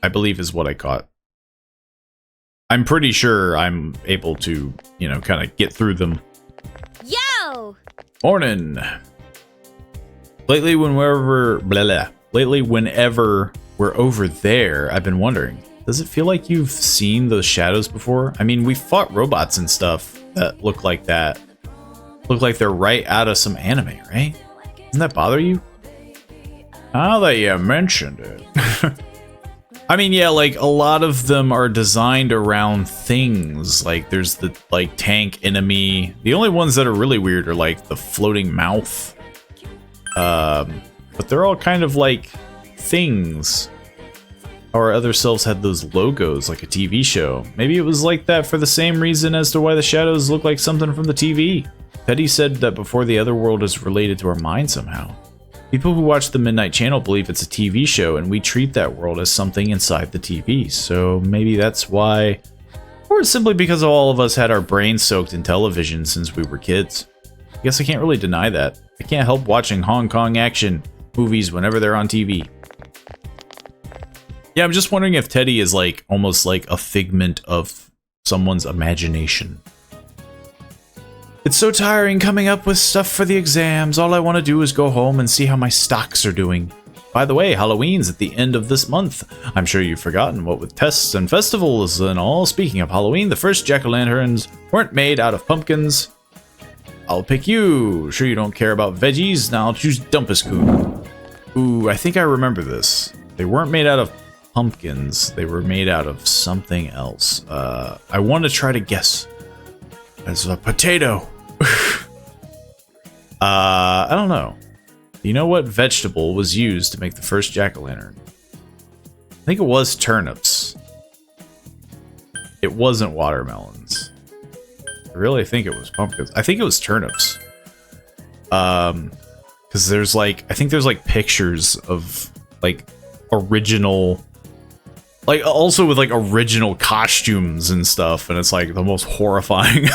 I believe is what I caught. I'm pretty sure I'm able to, you know, kind of get through them. Yo! Morning. Lately, whenever we're over there, I've been wondering, does it feel like you've seen those shadows before? I mean, we fought robots and stuff that look like that. Look like they're right out of some anime, right? Doesn't that bother you? Now that you mentioned it. I mean, yeah, like, a lot of them are designed around things. Like, there's the, like, tank enemy. The only ones that are really weird are, like, the floating mouth. But they're all kind of, like, things. Our other selves had those logos, like a TV show. Maybe it was like that for the same reason as to why the shadows look like something from the TV. Teddy said that before the other world is related to our mind somehow. People who watch the Midnight Channel believe it's a TV show, and we treat that world as something inside the TV. So maybe that's why, or simply because all of us had our brains soaked in television since we were kids. I guess I can't really deny that. I can't help watching Hong Kong action movies whenever they're on TV. Yeah, I'm just wondering if Teddy is like almost like a figment of someone's imagination. It's so tiring coming up with stuff for the exams. All I want to do is go home and see how my stocks are doing. By the way, Halloween's at the end of this month. I'm sure you've forgotten what with tests and festivals and all. Speaking of Halloween, the first jack-o'-lanterns weren't made out of pumpkins. I'll pick you. Sure you don't care about veggies? Now I'll choose Dumpus-kun. Ooh, I think I remember this. They weren't made out of pumpkins. They were made out of something else. I want to try to guess. As a potato. I don't know. Do you know what vegetable was used to make the first jack-o'-lantern? I think it was turnips. It wasn't watermelons. I really think it was pumpkins. I think it was turnips. Because there's like, I think there's like pictures of like original, like also with like original costumes and stuff, and it's like the most horrifying.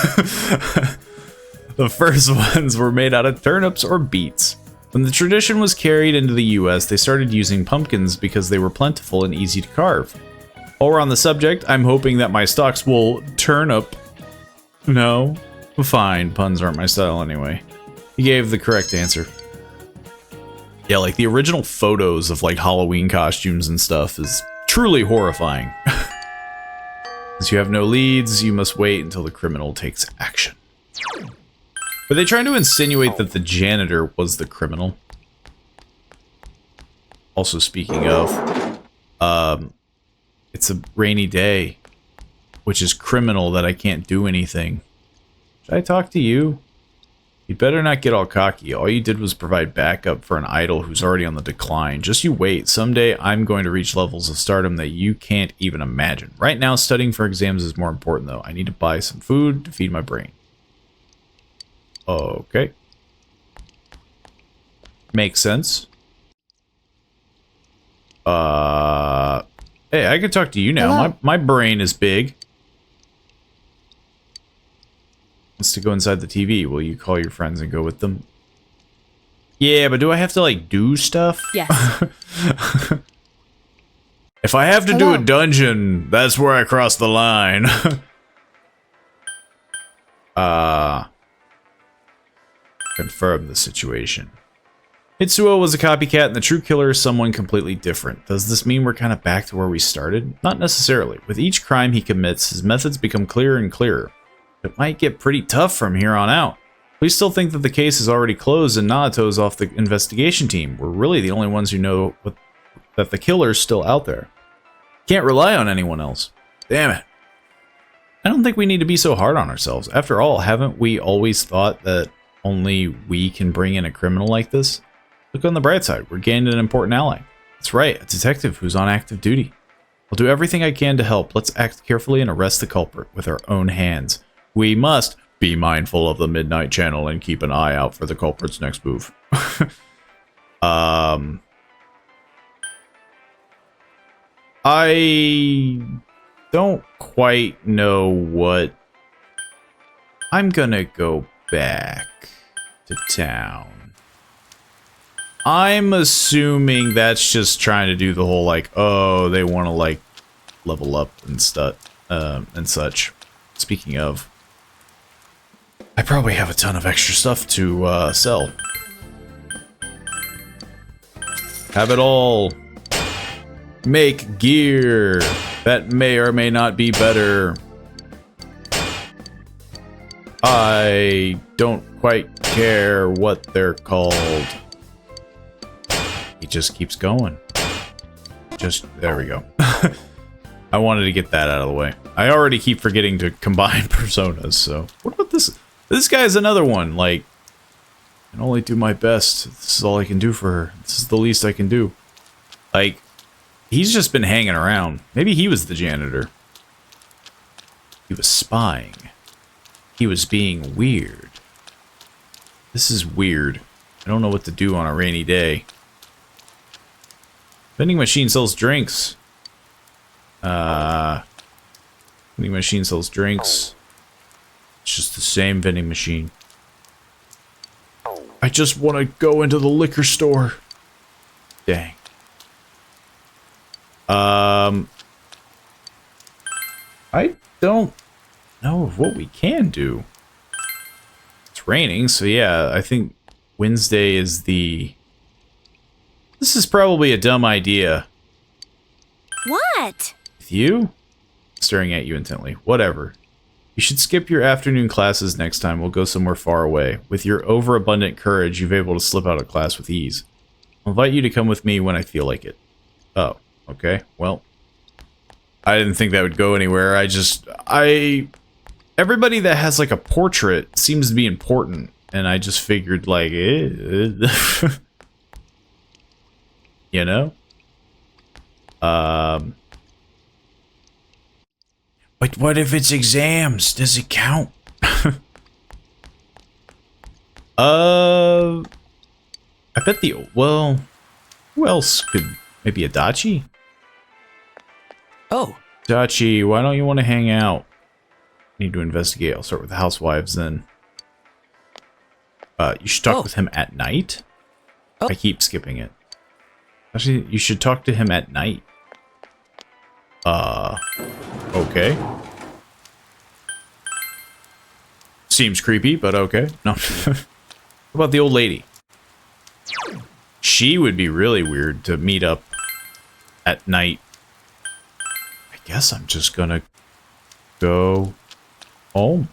The first ones were made out of turnips or beets. When the tradition was carried into the US, they started using pumpkins because they were plentiful and easy to carve. While we're on the subject, I'm hoping that my stocks will turn up. No? Fine, puns aren't my style anyway. He gave the correct answer. Yeah, like the original photos of like Halloween costumes and stuff is truly horrifying. Since you have no leads, you must wait until the criminal takes action. Were they trying to insinuate that the janitor was the criminal? Also, speaking of, it's a rainy day, which is criminal that I can't do anything. Should I talk to you? You better not get all cocky. All you did was provide backup for an idol who's already on the decline. Just you wait. Someday I'm going to reach levels of stardom that you can't even imagine. Right now, studying for exams is more important, though. I need to buy some food to feed my brain. Okay. Makes sense. Hey, I can talk to you now. My brain is big. Wants to go inside the TV. Will you call your friends and go with them? Yeah, but do I have to, like, do stuff? Yes. If I have to do a dungeon, that's where I cross the line. Confirm the situation. Hitsuo was a copycat and the true killer is someone completely different. Does this mean we're kind of back to where we started? Not necessarily. With each crime he commits, his methods become clearer and clearer. It might get pretty tough from here on out. We still think that the case is already closed and Nagato's off the investigation team. We're really the only ones who know that the killer's still out there. Can't rely on anyone else. Damn it. I don't think we need to be so hard on ourselves. After all, haven't we always thought that only we can bring in a criminal like this? Look on the bright side, we're gaining an important ally. That's right, a detective who's on active duty. I'll do everything I can to help. Let's act carefully and arrest the culprit with our own hands. We must be mindful of the Midnight Channel and keep an eye out for the culprit's next move. I don't quite know what... I'm gonna go back to town. I'm assuming that's just trying to do the whole, like, oh, they want to, like, level up and such. Speaking of, I probably have a ton of extra stuff to sell. Have it all. Make gear that may or may not be better. I don't quite care what they're called. He just keeps going. There we go. I wanted to get that out of the way. I already keep forgetting to combine personas, so... What about this? This guy's another one, like... I can only do my best. This is all I can do for her. This is the least I can do. Like, he's just been hanging around. Maybe he was the janitor. He was spying. He was being weird. This is weird. I don't know what to do on a rainy day. Vending machine sells drinks. Vending machine sells drinks. It's just the same vending machine. I just want to go into the liquor store. Dang. I don't know what we can do. It's raining, so yeah, I think Wednesday is the... This is probably a dumb idea. What? With you? Staring at you intently. Whatever. You should skip your afternoon classes next time. We'll go somewhere far away. With your overabundant courage, you've been able to slip out of class with ease. I'll invite you to come with me when I feel like it. Oh, okay. Well, I didn't think that would go anywhere. Everybody that has, like, a portrait seems to be important. And I just figured, like, you know? But what if it's exams? Does it count? I bet well, who else could, maybe Adachi? Oh. Adachi, why don't you want to hang out? Need to investigate. I'll start with the housewives then. You should talk with him at night? Oh. I keep skipping it. Actually, you should talk to him at night. Okay. Seems creepy, but okay. No. What about the old lady? She would be really weird to meet up at night. I guess I'm just gonna go home.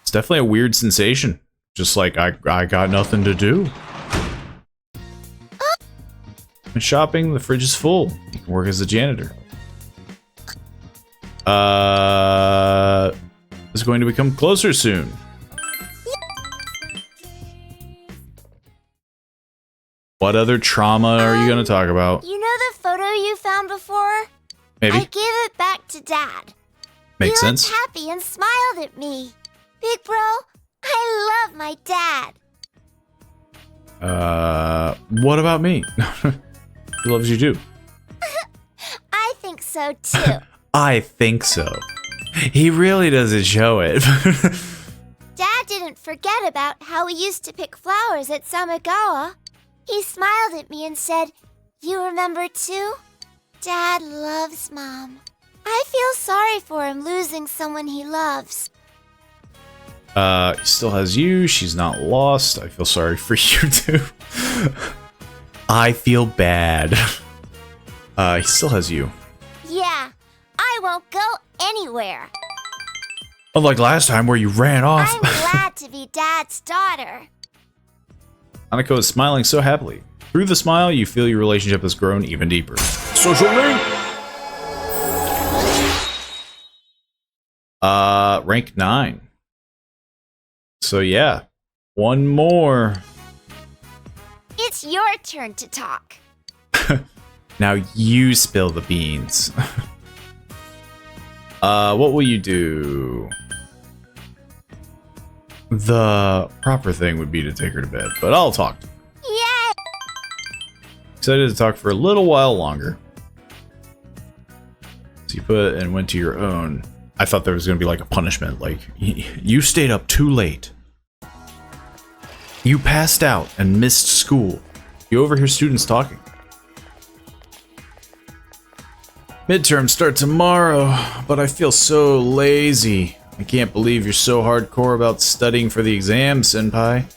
It's definitely a weird sensation. Just like, I got nothing to do. And shopping, the fridge is full. You can work as a janitor. It's going to become closer soon. What other trauma are you going to talk about? You know the photo you found before? Maybe. I gave it back to Dad. Makes He sense. looked happy and smiled at me. Big bro, I love my dad. What about me? He loves you too. I think so too. I think so. He really doesn't show it. Dad didn't forget about how we used to pick flowers at Samigawa. He smiled at me and said, "You remember too? Dad loves Mom." I feel sorry for him losing someone he loves. He still has you. She's not lost. I feel sorry for you too. I feel bad. He still has you. Yeah, I won't go anywhere. Unlike last time where you ran off. I'm glad to be Dad's daughter. Hanako is smiling so happily. Through the smile, you feel your relationship has grown even deeper. Social link! Rank 9. So yeah, one more. It's your turn to talk. Now you spill the beans. What will you do? The proper thing would be to take her to bed, but I'll talk to her. Excited to talk for a little while longer. So you put and went to your own. I thought there was going to be like a punishment, like, you stayed up too late. You passed out and missed school. You overhear students talking. Midterms start tomorrow, but I feel so lazy. I can't believe you're so hardcore about studying for the exam, Senpai.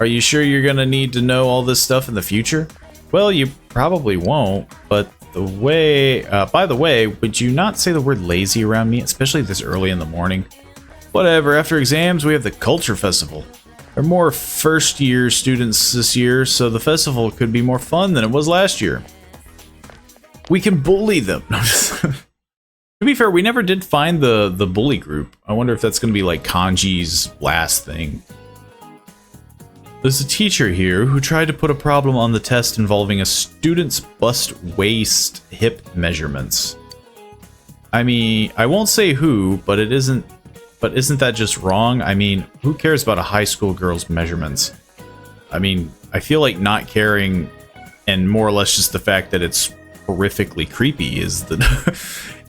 Are you sure you're gonna need to know all this stuff in the future? Well, you probably won't, but by the way, would you not say the word lazy around me, especially this early in the morning? Whatever, after exams, we have the Culture Festival. There are more first-year students this year, so the festival could be more fun than it was last year. We can bully them. To be fair, we never did find the bully group. I wonder if that's going to be like Kanji's last thing. There's a teacher here who tried to put a problem on the test involving a student's bust waist hip measurements. I mean, I won't say who, but isn't that just wrong? I mean, who cares about a high school girl's measurements? I mean, I feel like not caring, and more or less just the fact that it's horrifically creepy is the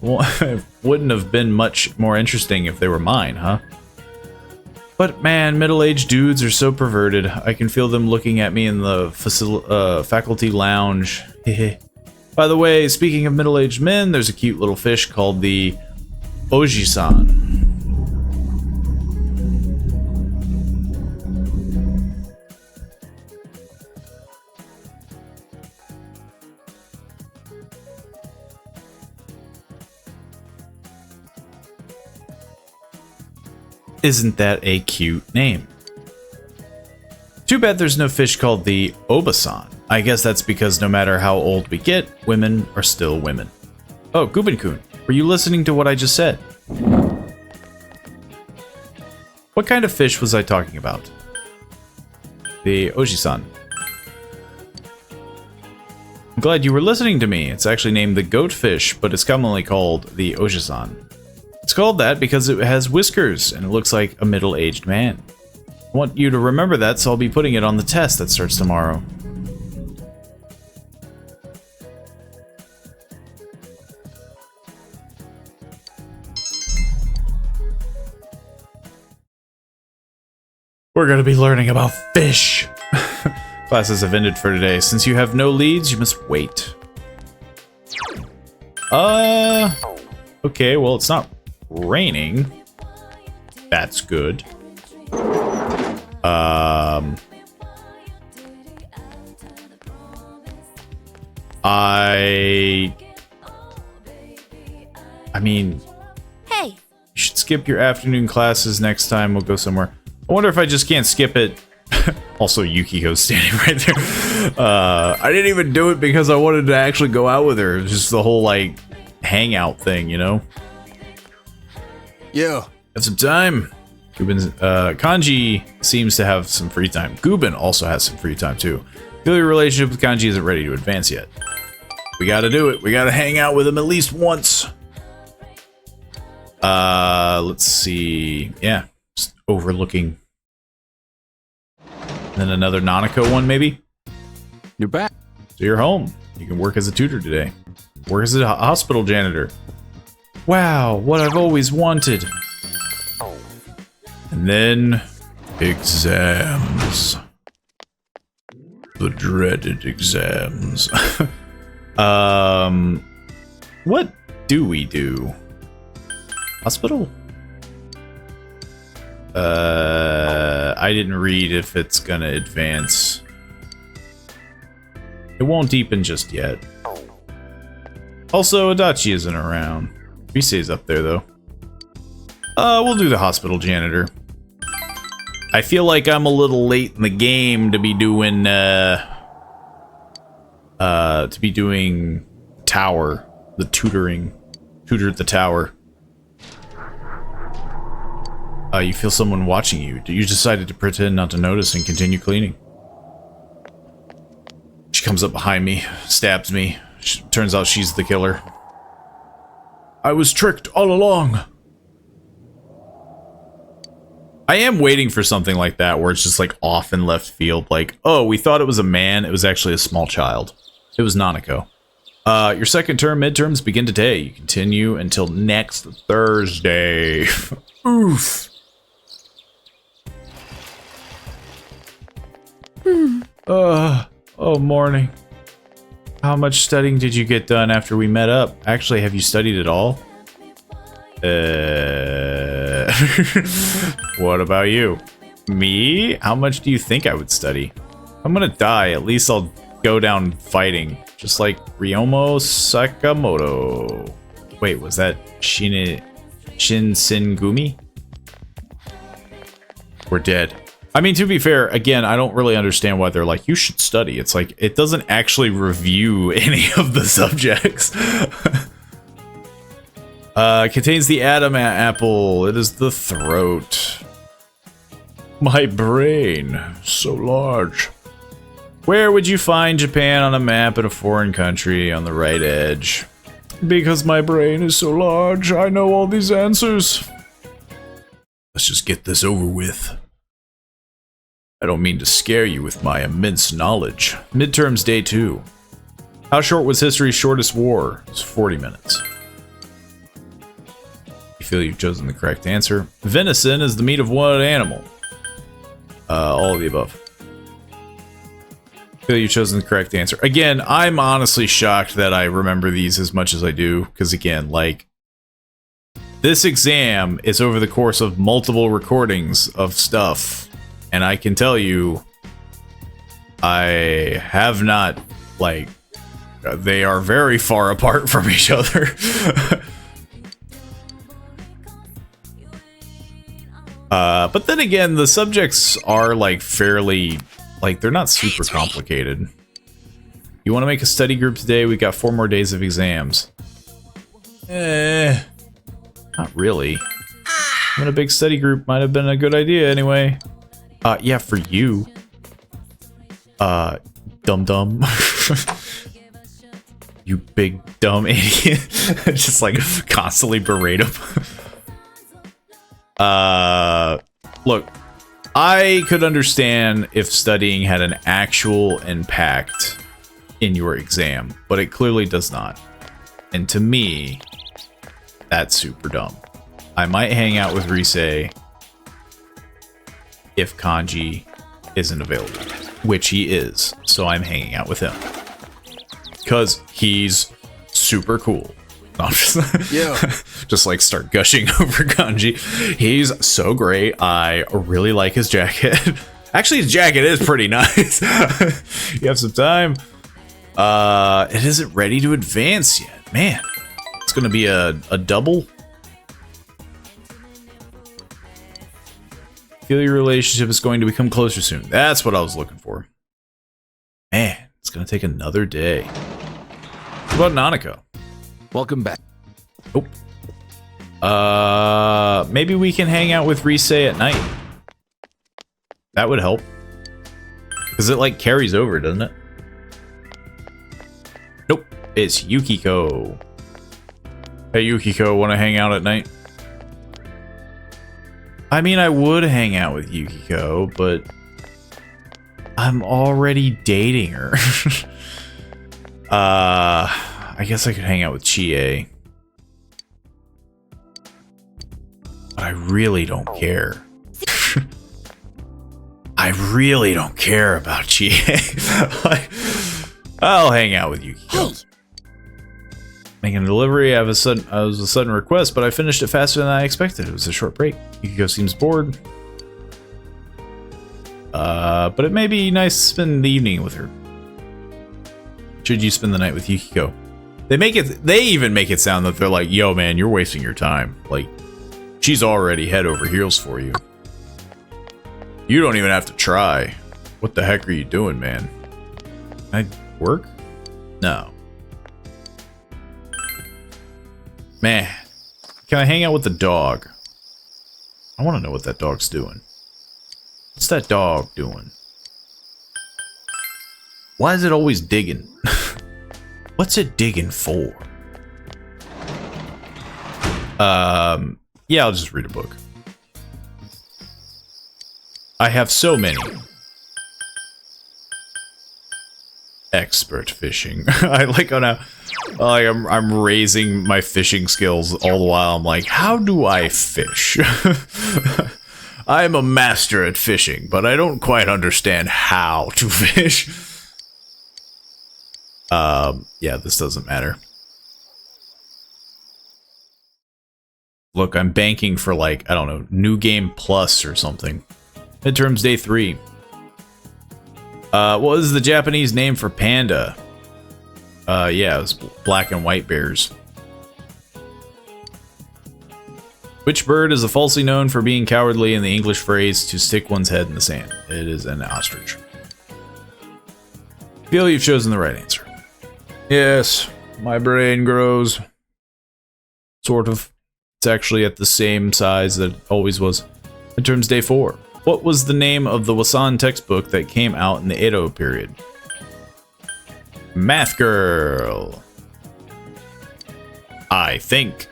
well, it wouldn't have been much more interesting if they were mine, huh? But man, middle-aged dudes are so perverted. I can feel them looking at me in the faculty lounge. By the way, speaking of middle-aged men, there's a cute little fish called the Oji-san. Isn't that a cute name? Too bad there's no fish called the Obasan. I guess that's because no matter how old we get, women are still women. Oh, Gubin-kun, were you listening to what I just said? What kind of fish was I talking about? The Oji-san. I'm glad you were listening to me. It's actually named the goatfish, but it's commonly called the Oji-san. It's called that because it has whiskers and it looks like a middle-aged man. I want you to remember that, so I'll be putting it on the test that starts tomorrow. We're going to be learning about fish. Classes have ended for today. Since you have no leads, you must wait. Okay, well, it's not raining. That's good. I mean, Hey, you should skip your afternoon classes next time. We'll go somewhere. I wonder if I just can't skip it. Also, Yukiko's standing right there. I didn't even do it because I wanted to actually go out with her. It was just the whole, like, hangout thing, you know? Yeah. Have some time. Kanji seems to have some free time. Gubin also has some free time, too. I feel your relationship with Kanji isn't ready to advance yet. We gotta do it. We gotta hang out with him at least once. Let's see. Yeah, just overlooking. Then another Nanako one, maybe? You're back. So you're home. You can work as a tutor today. Work as a hospital janitor. Wow, what I've always wanted. And then exams. The dreaded exams. What do we do? Hospital? I didn't read if it's gonna advance. It won't deepen just yet. Also, Adachi isn't around. Risei's up there, though. We'll do the hospital janitor. I feel like I'm a little late in the game to be doing, tower. The tutoring. Tutor at the tower. You feel someone watching you. You decided to pretend not to notice and continue cleaning. She comes up behind me, stabs me. Turns out she's the killer. I was tricked all along. I am waiting for something like that where it's just like off in left field. Like, oh, we thought it was a man. It was actually a small child. It was Nanako. Your second term midterms begin today. You continue until next Thursday. Oof. Oh, morning. How much studying did you get done after we met up? Actually, have you studied at all? What about you? Me? How much do you think I would study? I'm gonna die. At least I'll go down fighting. Just like Ryomo Sakamoto. Wait, was that Shinsengumi? We're dead. I mean, to be fair, again, I don't really understand why they're like, you should study. It's like, it doesn't actually review any of the subjects. Contains the Adam apple. It is the throat. My brain, so large. Where would you find Japan on a map in a foreign country on the right edge? Because my brain is so large, I know all these answers. Let's just get this over with. I don't mean to scare you with my immense knowledge. Midterms day 2. How short was history's shortest war? It's 40 minutes. You feel you've chosen the correct answer. Venison is the meat of what animal? All of the above. Feel you've chosen the correct answer. Again, I'm honestly shocked that I remember these as much as I do, because again, like, this exam is over the course of multiple recordings of stuff. And I can tell you, I have not, like, they are very far apart from each other. But then again, the subjects are, like, fairly, like, they're not super complicated. You want to make a study group today? We got 4 more days of exams. Not really. Having a big study group might have been a good idea anyway. Yeah, for you. Dum-dum. You big dumb idiot. Just like constantly berate him. Look, I could understand if studying had an actual impact in your exam, but it clearly does not. And to me, that's super dumb. I might hang out with Rise if Kanji isn't available, which he is, so I'm hanging out with him. Because he's super cool. No, I'm just, Yeah. just like start gushing over Kanji. He's so great. I really like his jacket. Actually, his jacket is pretty nice. You have some time. It isn't ready to advance yet. Man, it's going to be a double. Feel your relationship is going to become closer soon. That's what I was looking for. Man, it's going to take another day. What about Nanako? Welcome back. Oh. Maybe we can hang out with Rise at night. That would help. Because it, like, carries over, doesn't it? Nope. It's Yukiko. Hey, Yukiko, want to hang out at night? I mean, I would hang out with Yukiko, but I'm already dating her. I guess I could hang out with Chie. But I really don't care. I really don't care about Chie. I'll hang out with Yukiko. Hey. Making a delivery, I was a sudden request, but I finished it faster than I expected. It was a short break. Yukiko seems bored. But it may be nice to spend the evening with her. Should you spend the night with Yukiko? They even make it sound that they're like, yo man, you're wasting your time. Like, she's already head over heels for you. You don't even have to try. What the heck are you doing, man? Can I work? No. Man, can I hang out with the dog? I want to know what that dog's doing. What's that dog doing? Why is it always digging? What's it digging for? Yeah, I'll just read a book. I have so many. Expert fishing. I like on a like I'm raising my fishing skills all the while. I'm like, how do I fish? I'm a master at fishing, but I don't quite understand how to fish. Yeah, this doesn't matter. Look, I'm banking for like, I don't know, New Game Plus or something. Midterms day 3. What is the Japanese name for panda? Yeah, it was black and white bears. Which bird is falsely known for being cowardly in the English phrase to stick one's head in the sand? It is an ostrich. Feel you've chosen the right answer. Yes, my brain grows. Sort of. It's actually at the same size that it always was. Midterms day 4. What was the name of the Wasan textbook that came out in the Edo period? Math Girl. I think.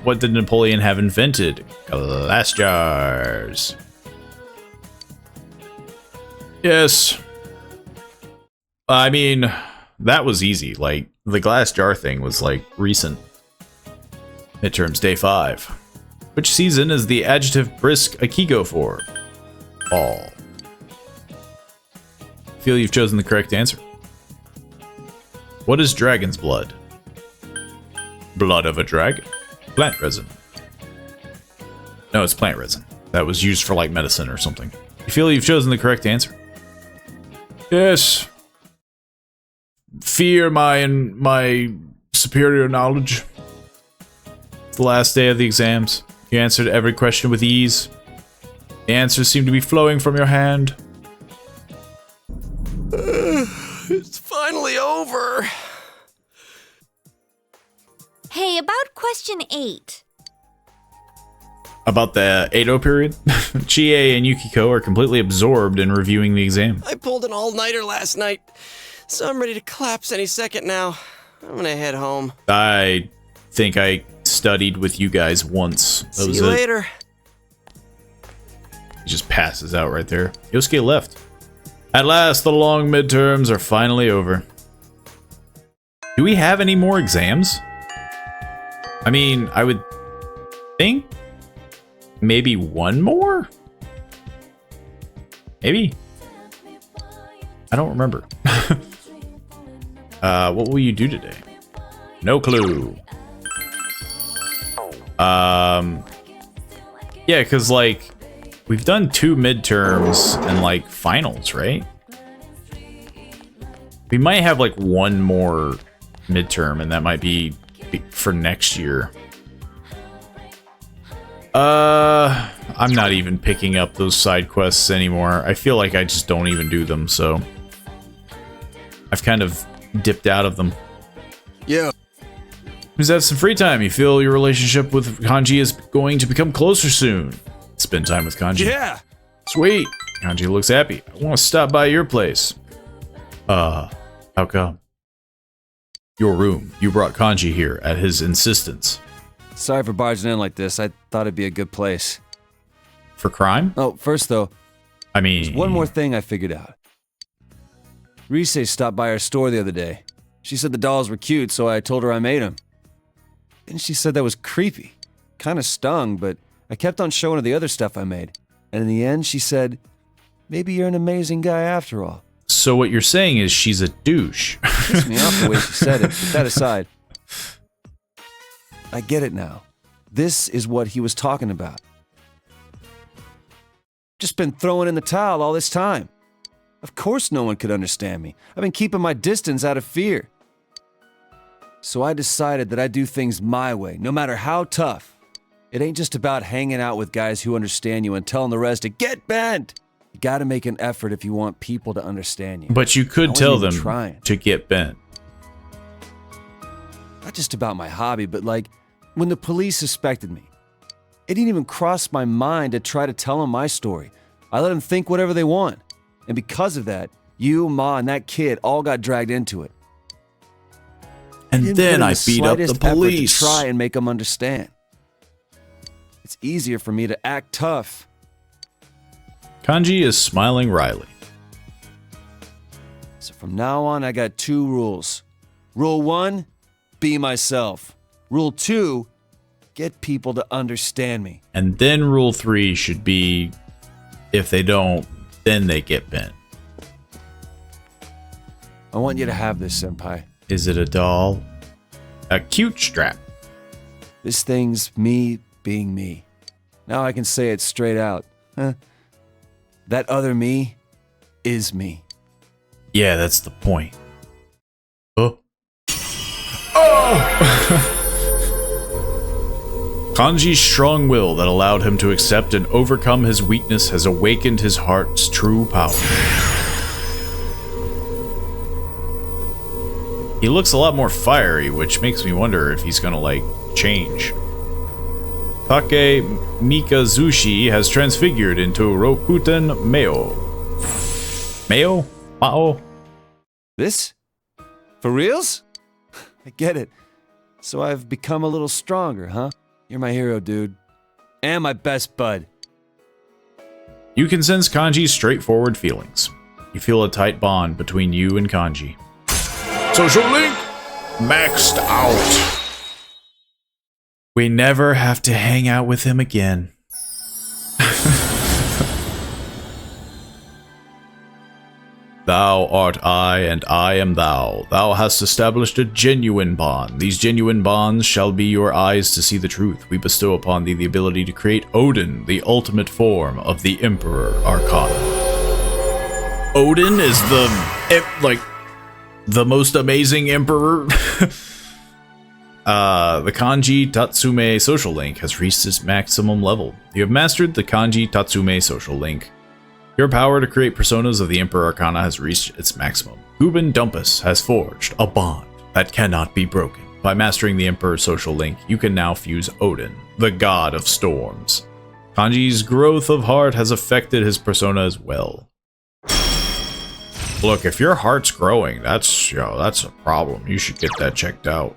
What did Napoleon have invented? Glass jars. Yes. I mean, that was easy. Like, the glass jar thing was, like, recent. Midterms day 5. Which season is the adjective brisk akigo for? All. Feel you've chosen the correct answer. What is dragon's blood? Blood of a dragon. Plant resin. No, it's plant resin. That was used for like medicine or something. You feel you've chosen the correct answer? Yes. Fear my superior knowledge. It's the last day of the exams. You answered every question with ease. The answers seem to be flowing from your hand. It's finally over. Hey, about question 8. About the Edo period? Chie and Yukiko are completely absorbed in reviewing the exam. I pulled an all-nighter last night, so I'm ready to collapse any second now. I'm gonna head home. I think I studied with you guys once. That See was you it. later. He just passes out right there. Yosuke left. At last, the long midterms are finally over. Do we have any more exams? I mean, I would think maybe one more? Maybe? I don't remember. What will you do today? No clue. Yeah, because, like, we've done 2 midterms and, like, finals, right? We might have, like, one more midterm, and that might be for next year. I'm not even picking up those side quests anymore. I feel like I just don't even do them, so I've kind of dipped out of them. Yeah. Who's had some free time? You feel your relationship with Kanji is going to become closer soon. Spend time with Kanji. Yeah. Sweet. Kanji looks happy. I want to stop by your place. How come? Your room. You brought Kanji here at his insistence. Sorry for barging in like this. I thought it'd be a good place. For crime? Oh, first though, I mean... there's one more thing I figured out. Rise stopped by our store the other day. She said the dolls were cute, so I told her I made them. Then she said that was creepy. Kinda stung, but I kept on showing her the other stuff I made. And in the end, she said, maybe you're an amazing guy after all. So what you're saying is she's a douche. Pissed me off the way she said it, but that aside. I get it now. This is what he was talking about. Just been throwing in the towel all this time. Of course no one could understand me. I've been keeping my distance out of fear. So I decided that I'd do things my way, no matter how tough. It ain't just about hanging out with guys who understand you and telling the rest to get bent. You gotta make an effort if you want people to understand you. But you could tell them to get bent. Not just about my hobby, but like, when the police suspected me. It didn't even cross my mind to try to tell them my story. I let them think whatever they want. And because of that, you, Ma, and that kid all got dragged into it. And then I beat up the police. To try and make them understand. It's easier for me to act tough. Kanji is smiling wryly. So from now on, I got 2 rules. Rule 1, be myself. Rule 2, get people to understand me. And then rule 3 should be, if they don't, then they get bent. I want you to have this, Senpai. Is it a doll? A cute strap. This thing's me being me. Now I can say it straight out. That other me is me. Yeah, that's the point. Oh. Oh! Kanji's strong will that allowed him to accept and overcome his weakness has awakened his heart's true power. He looks a lot more fiery, which makes me wonder if he's gonna, like, change. Take Mikazushi has transfigured into Rokuten Meo. Meo? Mao? This? For reals? I get it. So I've become a little stronger, huh? You're my hero, dude. And my best bud. You can sense Kanji's straightforward feelings. You feel a tight bond between you and Kanji. Social link maxed out. We never have to hang out with him again. Thou art I, and I am thou. Thou hast established a genuine bond. These genuine bonds shall be your eyes to see the truth. We bestow upon thee the ability to create Odin, the ultimate form of the Emperor Arcana. Odin is the most amazing emperor. The Kanji Tatsume social link has reached its maximum level. You have mastered the Kanji Tatsume social link. Your power to create personas of the Emperor Arcana has reached its maximum. Guben Dumpus has forged a bond that cannot be broken. By mastering the Emperor social link, you can now fuse Odin, the god of storms. Kanji's growth of heart has affected his persona as well. Look, if your heart's growing, that's a problem. You should get that checked out.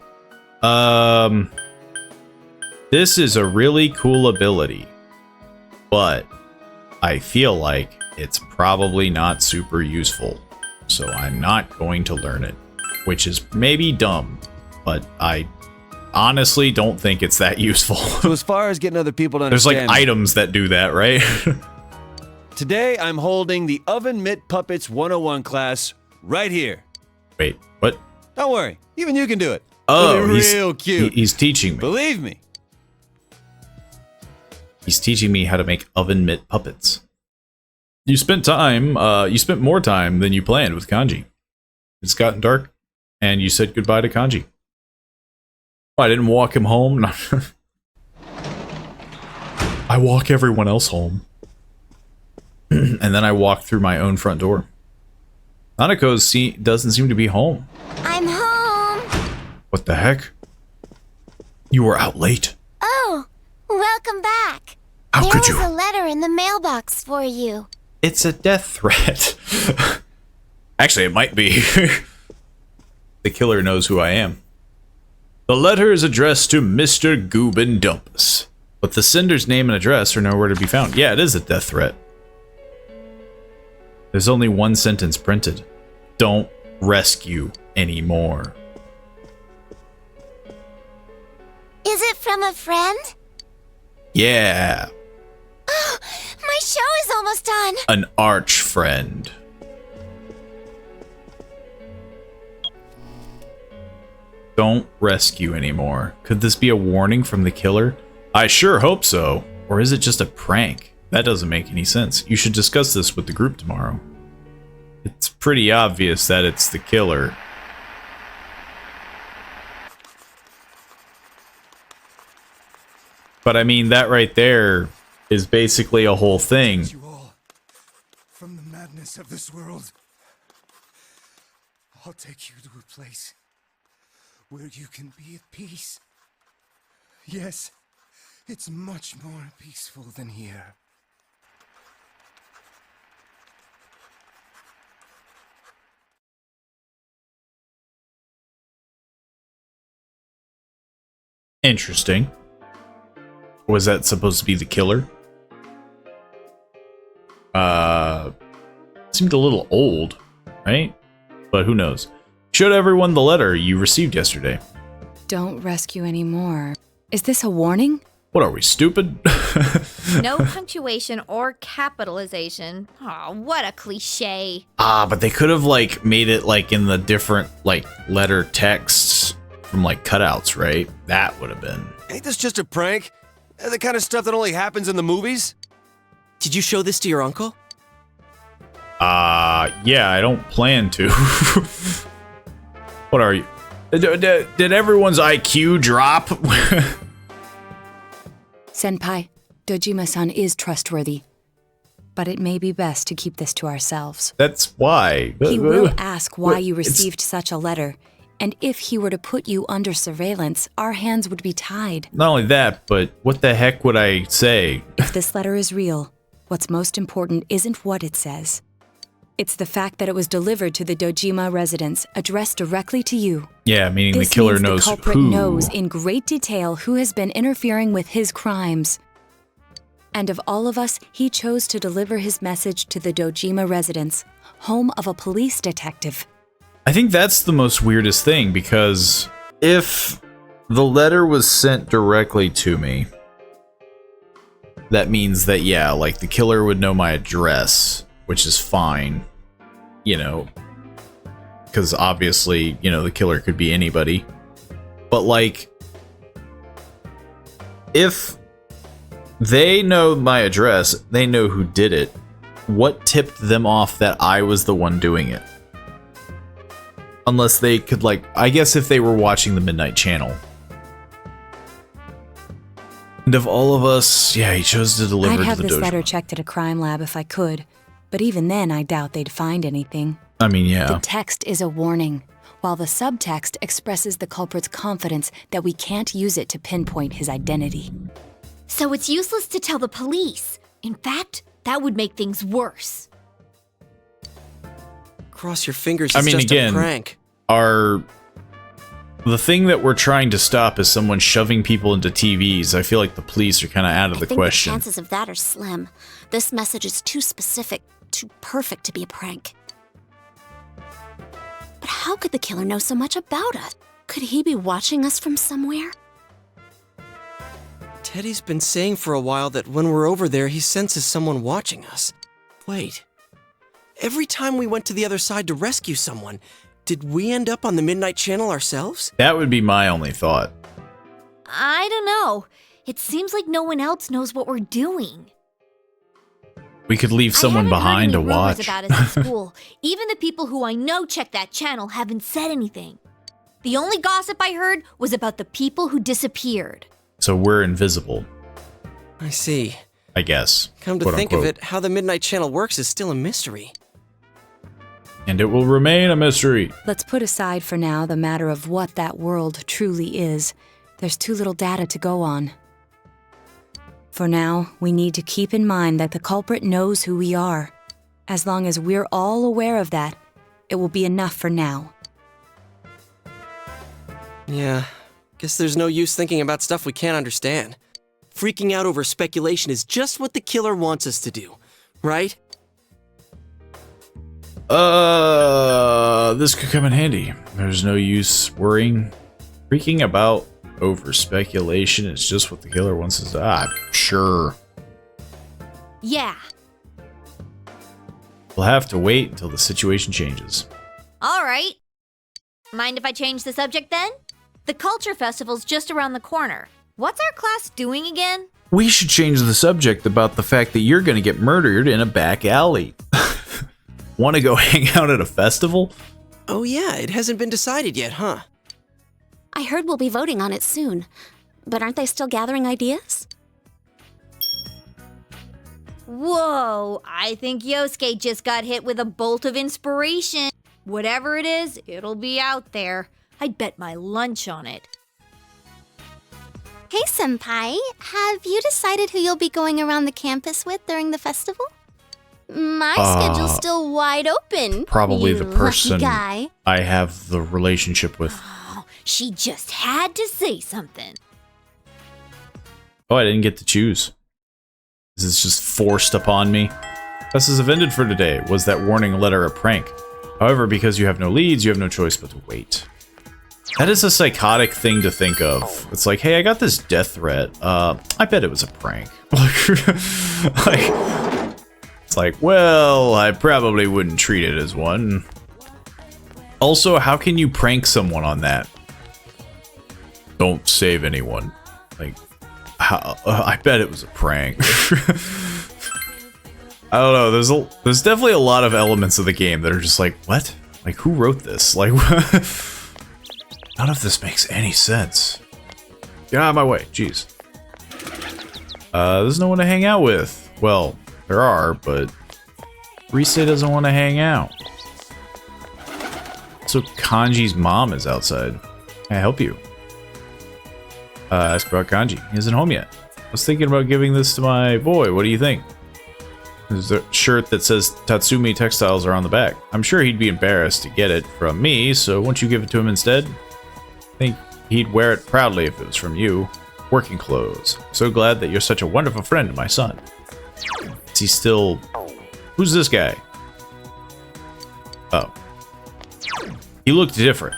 This is a really cool ability, but I feel like it's probably not super useful, so I'm not going to learn it, which is maybe dumb, but I honestly don't think it's that useful. So as far as getting other people to There's understand like items that do that, right? Today I'm holding the Oven Mitt Puppets 101 class right here. Wait, what? Don't worry, even you can do it. Oh, real cute. He's teaching me. Believe me. He's teaching me how to make oven mitt puppets. You spent more time than you planned with Kanji. It's gotten dark, and you said goodbye to Kanji. Oh, I didn't walk him home. I walk everyone else home. And then I walk through my own front door. Nanako doesn't seem to be home. I'm home. What the heck? You were out late. Oh, welcome back. How could There you? was a letter in the mailbox for you. It's a death threat. Actually, it might be. The killer knows who I am. The letter is addressed to Mr. Guben Dumpus, but the sender's name and address are nowhere to be found. Yeah, it is a death threat. There's only one sentence printed. Don't rescue anymore. Is it from a friend? Yeah, My show is almost done. an arch friend. Don't rescue anymore. Could this be a warning from the killer? I sure hope so. Or is it just a prank? That doesn't make any sense. You should discuss this with the group tomorrow. It's pretty obvious that it's the killer. But I mean, that right there is basically a whole thing. You all from the madness of this world. I'll take you to a place where you can be at peace. Yes, it's much more peaceful than here. Interesting. Was that supposed to be the killer? Seemed a little old, right? But who knows? Showed everyone the letter you received yesterday. Don't rescue anymore. Is this a warning? What are we, stupid? No punctuation or capitalization. Oh, what a cliche. But they could have, like, made it, like, in the different, like, letter texts from, like, cutouts, right? That would have been. Ain't this just a prank? The kind of stuff that only happens in the movies? Did you show this to your uncle? Yeah, I don't plan to. What are you? Did everyone's IQ drop? Senpai, Dojima-san is trustworthy. But it may be best to keep this to ourselves. That's why. He will ask why you received such a letter. And if he were to put you under surveillance, our hands would be tied. Not only that, but what the heck would I say? If this letter is real, what's most important isn't what it says. It's the fact that it was delivered to the Dojima residence, addressed directly to you. Yeah, meaning This the killer means knows the culprit who. knows in great detail who has been interfering with his crimes. And of all of us, he chose to deliver his message to the Dojima residence, home of a police detective. I think that's the most weirdest thing, because if the letter was sent directly to me, that means that, yeah, like, the killer would know my address, which is fine, you know, because obviously, you know, the killer could be anybody. But, like, if they know my address, they know who did it, what tipped them off that I was the one doing it? Unless they could, like, I guess if they were watching the Midnight Channel. And of all of us, yeah, he chose to deliver I'd to have the this dojo. letter checked at a crime lab if I could, but even then I doubt they'd find anything. I mean, yeah. The text is a warning, while the subtext expresses the culprit's confidence that we can't use it to pinpoint his identity. So it's useless to tell the police. In fact, that would make things worse. Cross your fingers, I it's mean, just again, a prank. The thing that we're trying to stop is someone shoving people into TVs. I feel like the police are kind of out of the I think question. the chances of that are slim. This message is too specific, too perfect to be a prank. But how could the killer know so much about us? Could he be watching us from somewhere? Teddy's been saying for a while that when we're over there, he senses someone watching us. Wait. Every time we went to the other side to rescue someone, did we end up on the Midnight Channel ourselves? That would be my only thought. I don't know. It seems like no one else knows what we're doing. We could leave someone behind to I haven't heard any watch. rumors about us at school. Even the people who I know check that channel haven't said anything. The only gossip I heard was about the people who disappeared. So we're invisible, I see. I guess. Come to quote think unquote. of it, how the Midnight Channel works is still a mystery. And it will remain a mystery. Let's put aside for now the matter of what that world truly is. There's too little data to go on. For now, we need to keep in mind that the culprit knows who we are. As long as we're all aware of that, it will be enough for now. Yeah, guess there's no use thinking about stuff we can't understand. Freaking out over speculation is just what the killer wants us to do, right? This could come in handy. There's no use worrying. Freaking about over speculation is just what the killer wants us to. Sure. Yeah. We'll have to wait until the situation changes. All right. Mind if I change the subject then? The Culture Festival's just around the corner. What's our class doing again? We should change the subject about the fact that you're gonna get murdered in a back alley. Want to go hang out at a festival? Oh yeah, it hasn't been decided yet, huh? I heard we'll be voting on it soon. But aren't they still gathering ideas? Whoa, I think Yosuke just got hit with a bolt of inspiration. Whatever it is, it'll be out there. I'd bet my lunch on it. Hey, Senpai, have you decided who you'll be going around the campus with during the festival? My schedule's still wide open. Probably you the person lucky guy. I have the relationship with. Oh, she just had to say something. Oh, I didn't get to choose. This is just forced upon me. Classes have ended for today. Was that warning letter a prank? However, because you have no leads, you have no choice but to wait. That is a psychotic thing to think of. It's like, hey, I got this death threat. I bet it was a prank. It's like, well, I probably wouldn't treat it as one. Also, how can you prank someone on that? Don't save anyone. Like, I bet it was a prank. I don't know. There's definitely a lot of elements of the game that are just like, what? Like, who wrote this? Like, none of this makes any sense. Get out of my way. Jeez. There's no one to hang out with. Well, there are, but Rise doesn't want to hang out. So Kanji's mom is outside. Can I help you? Ask about Kanji. He isn't home yet. I was thinking about giving this to my boy. What do you think? There's a shirt that says Tatsumi Textiles are on the back. I'm sure he'd be embarrassed to get it from me, so won't you give it to him instead? I think he'd wear it proudly if it was from you. Working clothes. So glad that you're such a wonderful friend to my son. Is he still... Who's this guy? Oh. He looked different.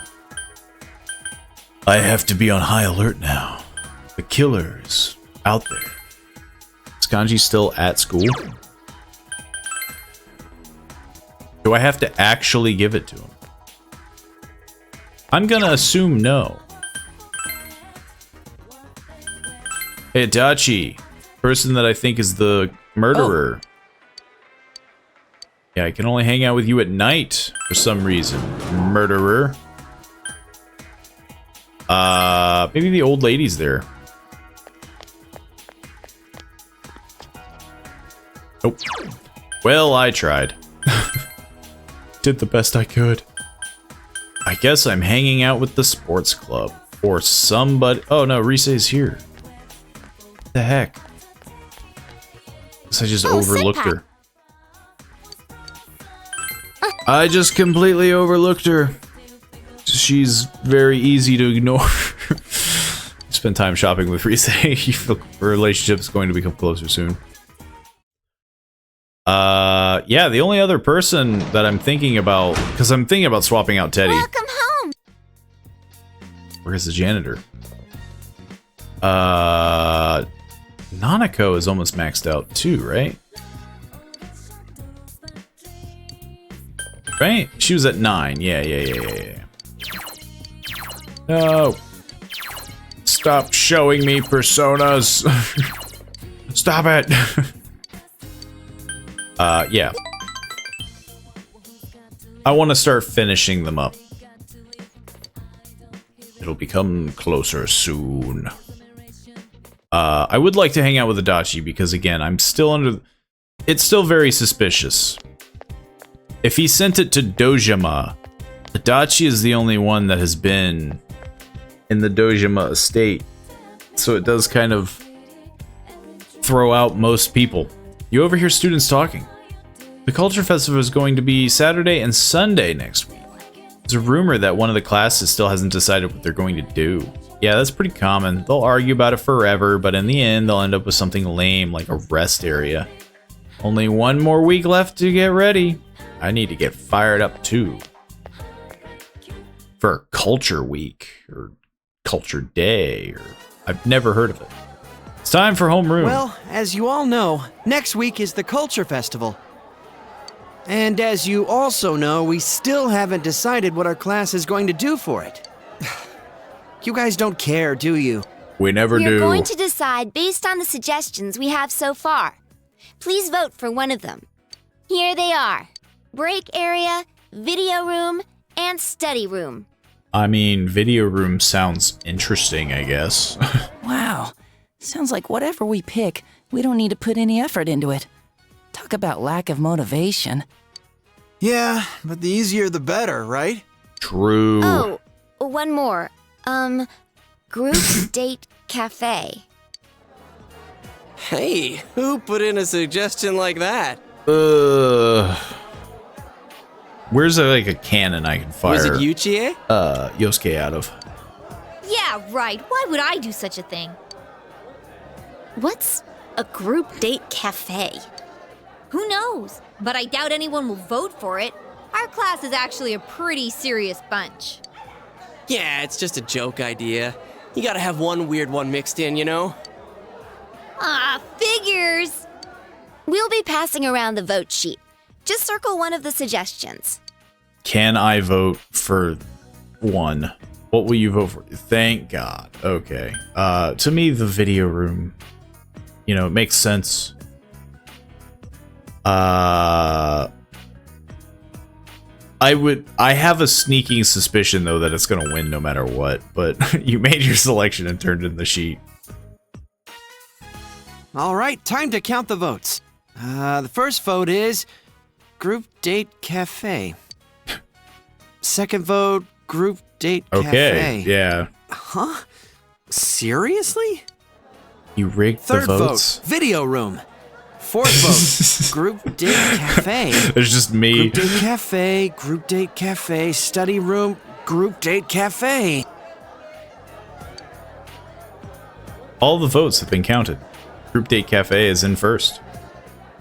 I have to be on high alert now. The killer's out there. Is Kanji still at school? Do I have to actually give it to him? I'm gonna assume no. Hey, Adachi. Person that I think is the murderer. Oh. Yeah, I can only hang out with you at night for some reason. Murderer. Maybe the old lady's there. Nope. Well, I tried. Did the best I could. I guess I'm hanging out with the sports club. Or somebody. Oh no, Rise's here. What the heck? Guess I just overlooked her. I just completely overlooked her. She's very easy to ignore. Spend time shopping with Rise. You feel the relationship's going to become closer soon. Yeah, the only other person that I'm thinking about, because I'm thinking about swapping out Teddy. Welcome home. Where's the janitor? Nanako is almost maxed out too, right? Right? She was at 9. Yeah. No. Stop showing me personas. Stop it. Yeah. I want to start finishing them up. It'll become closer soon. I would like to hang out with Adachi because, again, I'm still under... It's still very suspicious. If he sent it to Dojima, Adachi is the only one that has been in the Dojima estate. So it does kind of throw out most people. You overhear students talking. The Culture Festival is going to be Saturday and Sunday next week. There's a rumor that one of the classes still hasn't decided what they're going to do. Yeah, that's pretty common. They'll argue about it forever, but in the end, they'll end up with something lame like a rest area. Only one more week left to get ready. I need to get fired up too. For Culture Week, or Culture Day, or... I've never heard of it. It's time for homeroom. Well, as you all know, next week is the Culture Festival. And as you also know, we still haven't decided what our class is going to do for it. You guys don't care, do you? We never do. We're going to decide based on the suggestions we have so far. Please vote for one of them. Here they are. Break area, video room, and study room. I mean, video room sounds interesting, I guess. Wow. Sounds like whatever we pick, we don't need to put any effort into it. Talk about lack of motivation. Yeah, but the easier the better, right? True. Oh, one more. Group date cafe. Hey, who put in a suggestion like that? Where's like a cannon I can fire? Was it Yuchie? Yosuke out of. Yeah, right. Why would I do such a thing? What's a group date cafe? Who knows? But I doubt anyone will vote for it. Our class is actually a pretty serious bunch. Yeah, it's just a joke idea. You gotta have one weird one mixed in, you know? Ah, figures! We'll be passing around the vote sheet. Just circle one of the suggestions. Can I vote for one? What will you vote for? Thank God. Okay. To me, the video room, you know, it makes sense. I have a sneaking suspicion though that it's gonna win no matter what, but you made your selection and turned in the sheet. All right, time to count the votes. The first vote is Group Date Cafe. Second vote, Group Date Cafe. Okay, yeah. Huh? Seriously? You rigged Third the votes? vote, Video Room. Fourth vote, Group Date Cafe. It's just me. Group Date Cafe, Group Date Cafe, Study Room, Group Date Cafe. All the votes have been counted. Group Date Cafe is in first.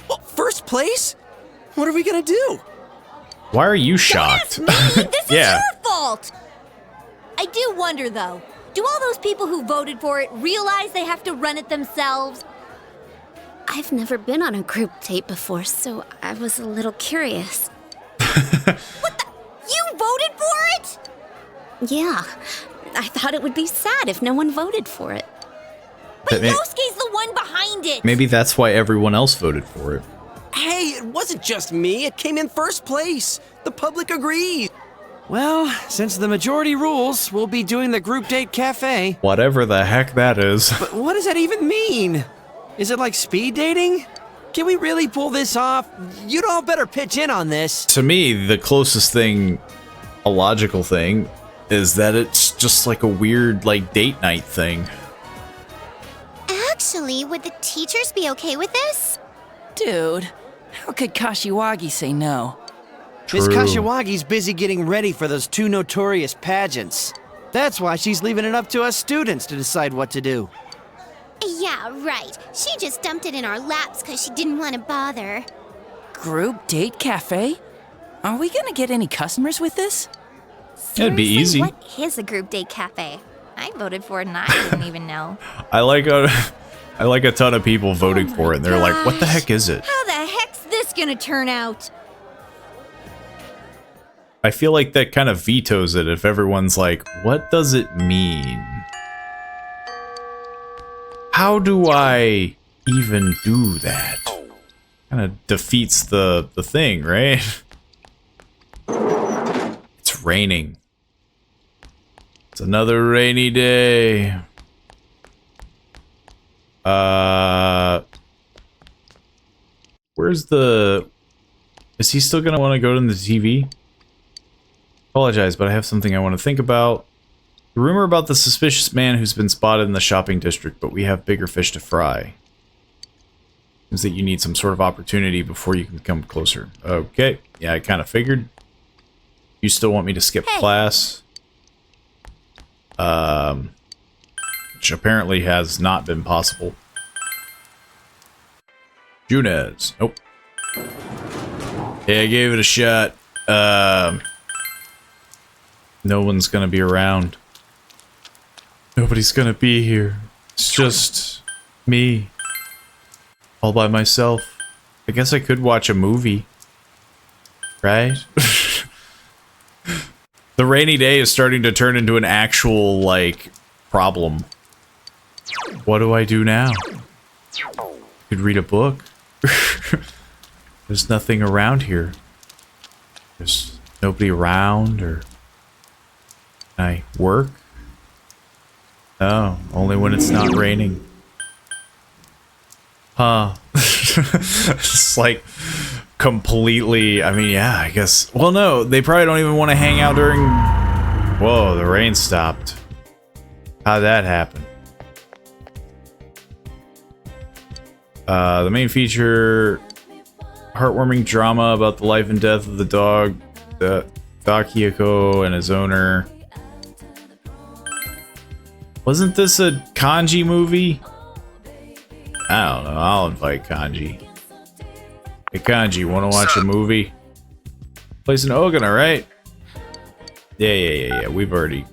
Well, first place? What are we gonna do? Why are you shocked? This is Yeah. your fault! I do wonder, though, do all those people who voted for it realize they have to run it themselves? I've never been on a group date before, so I was a little curious. You voted for it? Yeah, I thought it would be sad if no one voted for it. But That may- Yosuke's the one behind it! Maybe that's why everyone else voted for it. Hey, it wasn't just me. It came in first place. The public agrees. Well, since the majority rules, we'll be doing the Group Date Cafe. Whatever the heck that is. But what does that even mean? Is it like speed dating? Can we really pull this off? You'd all better pitch in on this. To me, the closest thing, a logical thing, is that it's just like a weird, like, date night thing. Actually, would the teachers be okay with this? Dude, how could Kashiwagi say no? Miss True. Kashiwagi's busy getting ready for those two notorious pageants. That's why she's leaving it up to us students to decide what to do. Yeah, right. She just dumped it in our laps because she didn't want to bother. Group Date Cafe? Are we gonna get any customers with this? It'd be Seriously, easy. What is a group date cafe? I voted for it and I didn't even know. I like a ton of people voting for it, and they're like, what the heck is it? How the heck's this gonna turn out? I feel like that kind of vetoes it if everyone's like, what does it mean? How do I even do that? Kind of defeats the thing, right? It's raining. It's another rainy day. Where's the... Is he still gonna want to go to the TV? Apologize, but I have something I want to think about. The rumor about the suspicious man who's been spotted in the shopping district, but we have bigger fish to fry. Seems that you need some sort of opportunity before you can come closer. Okay, yeah, I kind of figured. You still want me to skip class? Which apparently has not been possible. Junez. Nope. Hey, I gave it a shot. No one's gonna be around. Nobody's gonna be here. It's just me. All by myself. I guess I could watch a movie. Right? The rainy day is starting to turn into an actual, like, problem. What do I do now? Could read a book. There's nothing around here. There's nobody around, or... Can I work? No, only when it's not raining. Huh. It's like completely, I mean, yeah, I guess. Well, no, they probably don't even want to hang out during... Whoa, the rain stopped. How'd that happen? The main feature, heartwarming drama about the life and death of the dog, Dakiako and his owner. Wasn't this a kanji movie? I don't know, I'll invite kanji. Hey, Kanji, wanna watch a movie? Plays an Ogun, alright? Yeah. We've already...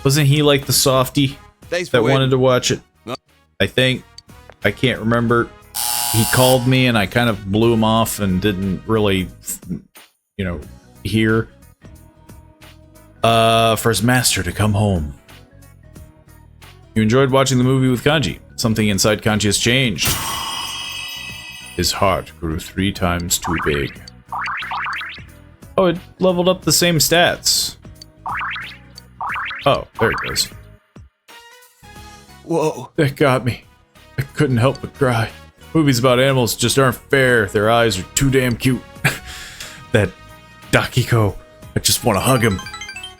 Wasn't he like the softie that wanted to watch it? I think. I can't remember. He called me and I kind of blew him off and didn't really, you know, hear. For his master to come home. You enjoyed watching the movie with Kanji. Something inside Kanji has changed. His heart grew 3 times too big. Oh, it leveled up the same stats. Oh, there it goes. Whoa. That got me. I couldn't help but cry. Movies about animals just aren't fair. Their eyes are too damn cute. That Dakiko. I just want to hug him.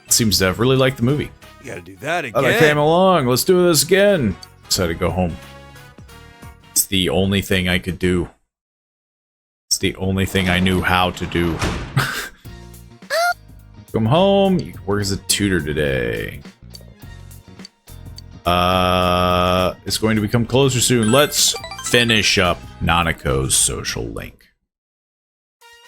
Seems to have really liked the movie. You gotta do that again. I came along. Let's do this again. Decided to go home. It's the only thing I could do. It's the only thing I knew how to do. Come home. You can work as a tutor today. It's going to become closer soon. Let's finish up Nanako's social link.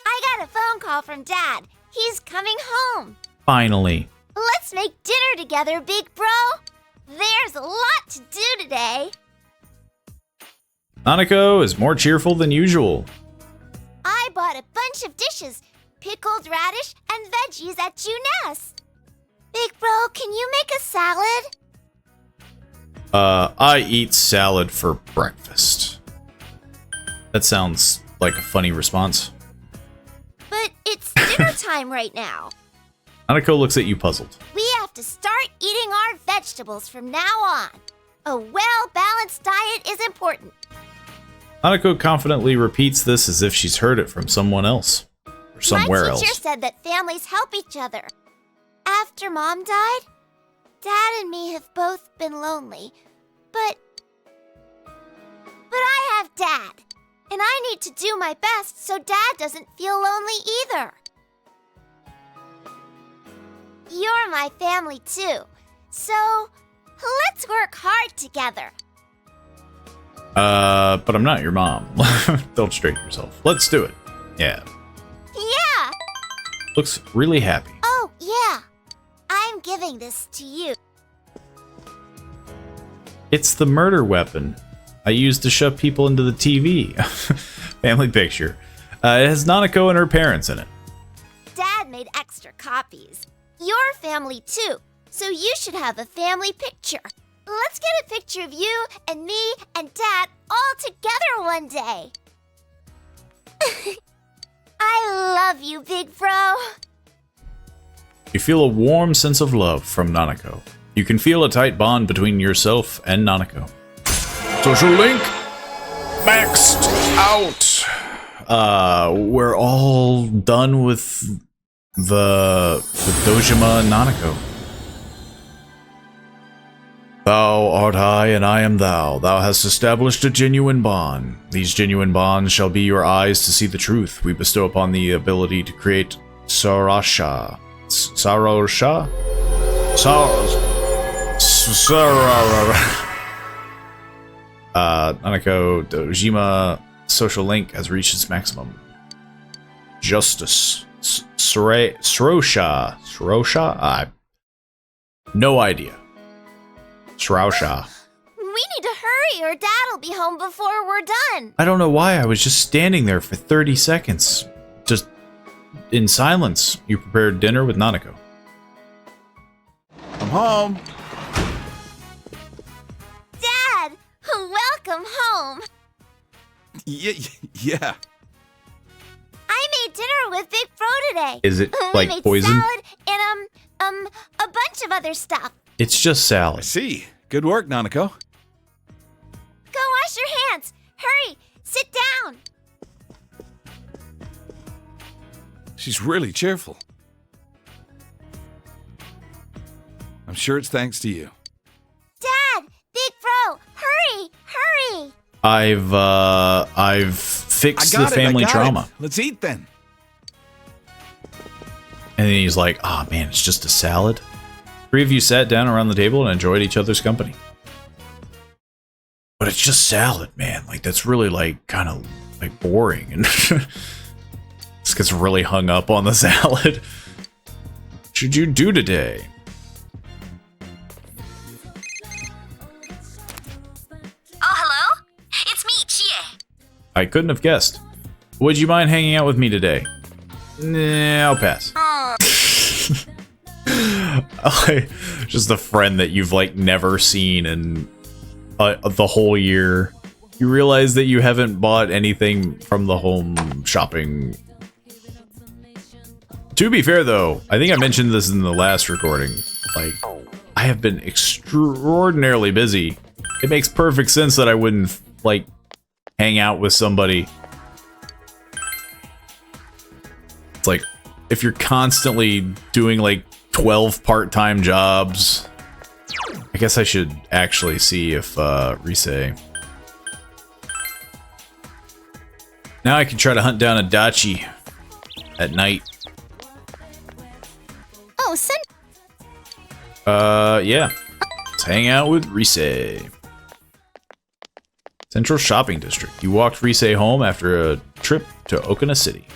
I got a phone call from Dad. He's coming home. Finally. Let's make dinner together, big bro. There's a lot to do today. Nanako is more cheerful than usual. I bought a bunch of dishes. Pickled radish and veggies at Juness. Big bro, can you make a salad? I eat salad for breakfast. That sounds like a funny response. But it's dinner time right now. Nanako looks at you puzzled. We have to start eating our vegetables from now on. A well-balanced diet is important. Nanako confidently repeats this as if she's heard it from someone else. Or somewhere else. My teacher said that families help each other. After Mom died, Dad and me have both been lonely. But I have Dad. And I need to do my best so Dad doesn't feel lonely either. You're my family too. So, let's work hard together. But I'm not your mom. Don't straighten yourself. Let's do it. Yeah. Yeah! Looks really happy. Oh, yeah. I'm giving this to you. It's the murder weapon I used to shove people into the TV. Family picture. It has Nanako and her parents in it. Dad made extra copies. Your family too, so you should have a family picture. Let's get a picture of you and me and Dad all together one day. I love you, big bro. You feel a warm sense of love from Nanako. You can feel a tight bond between yourself and Nanako. Social link maxed out. We're all done with Dojima and Nanako. Thou art I, and I am thou. Thou hast established a genuine bond. These genuine bonds shall be your eyes to see the truth. We bestow upon the ability to create Sarasha. Sarosha? Nanako Dojima social link has reached its maximum. Justice. Srosha. Srosha? No idea. Shrousha. We need to hurry or Dad'll be home before we're done. I don't know why. I was just standing there for 30 seconds. Just in silence. You prepared dinner with Nanako. I'm home. Dad, welcome home. Yeah. I made dinner with Big Bro today. Is it We like made poison? salad and a bunch of other stuff. It's just I salad. see. Good work, Nanako. Go wash your hands. Hurry, sit down. She's really cheerful. I'm sure it's thanks to you. Dad, Big Bro, hurry. I've fixed the family trauma. Let's eat then. And then he's like, "Ah, man, it's just a salad." 3 of you sat down around the table and enjoyed each other's company. But it's just salad, man. Like, that's really, like, kind of like boring and just gets really hung up on the salad. What should you do today? Oh, hello? It's me, Chie. I couldn't have guessed. Would you mind hanging out with me today? Nah, I'll pass. Just a friend that you've like never seen in the whole year. You realize that you haven't bought anything from the home shopping. To be fair though, I think I mentioned this in the last recording. Like, I have been extraordinarily busy. It makes perfect sense that I wouldn't like hang out with somebody. It's like, if you're constantly doing like 12 part-time jobs, I guess I should actually see if Rise. Now I can try to hunt down a Dachi at night. Oh, send. Yeah. Let's hang out with Rise. Central Shopping District. You walked Rise home after a trip to Okina City.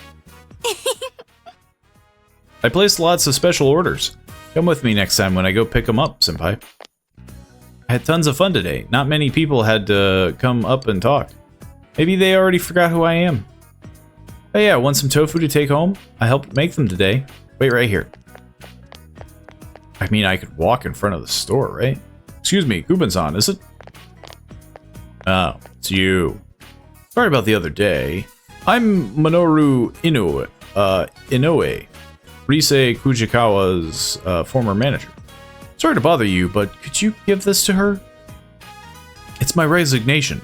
I placed lots of special orders. Come with me next time when I go pick them up, senpai. I had tons of fun today. Not many people had to come up and talk. Maybe they already forgot who I am. Oh yeah, want some tofu to take home? I helped make them today. Wait right here. I mean, I could walk in front of the store, right? Excuse me, Guben-san, is it? Oh, it's you. Sorry about the other day. I'm Minoru Inoue, Rise Kujikawa's former manager. Sorry to bother you, but could you give this to her? It's my resignation.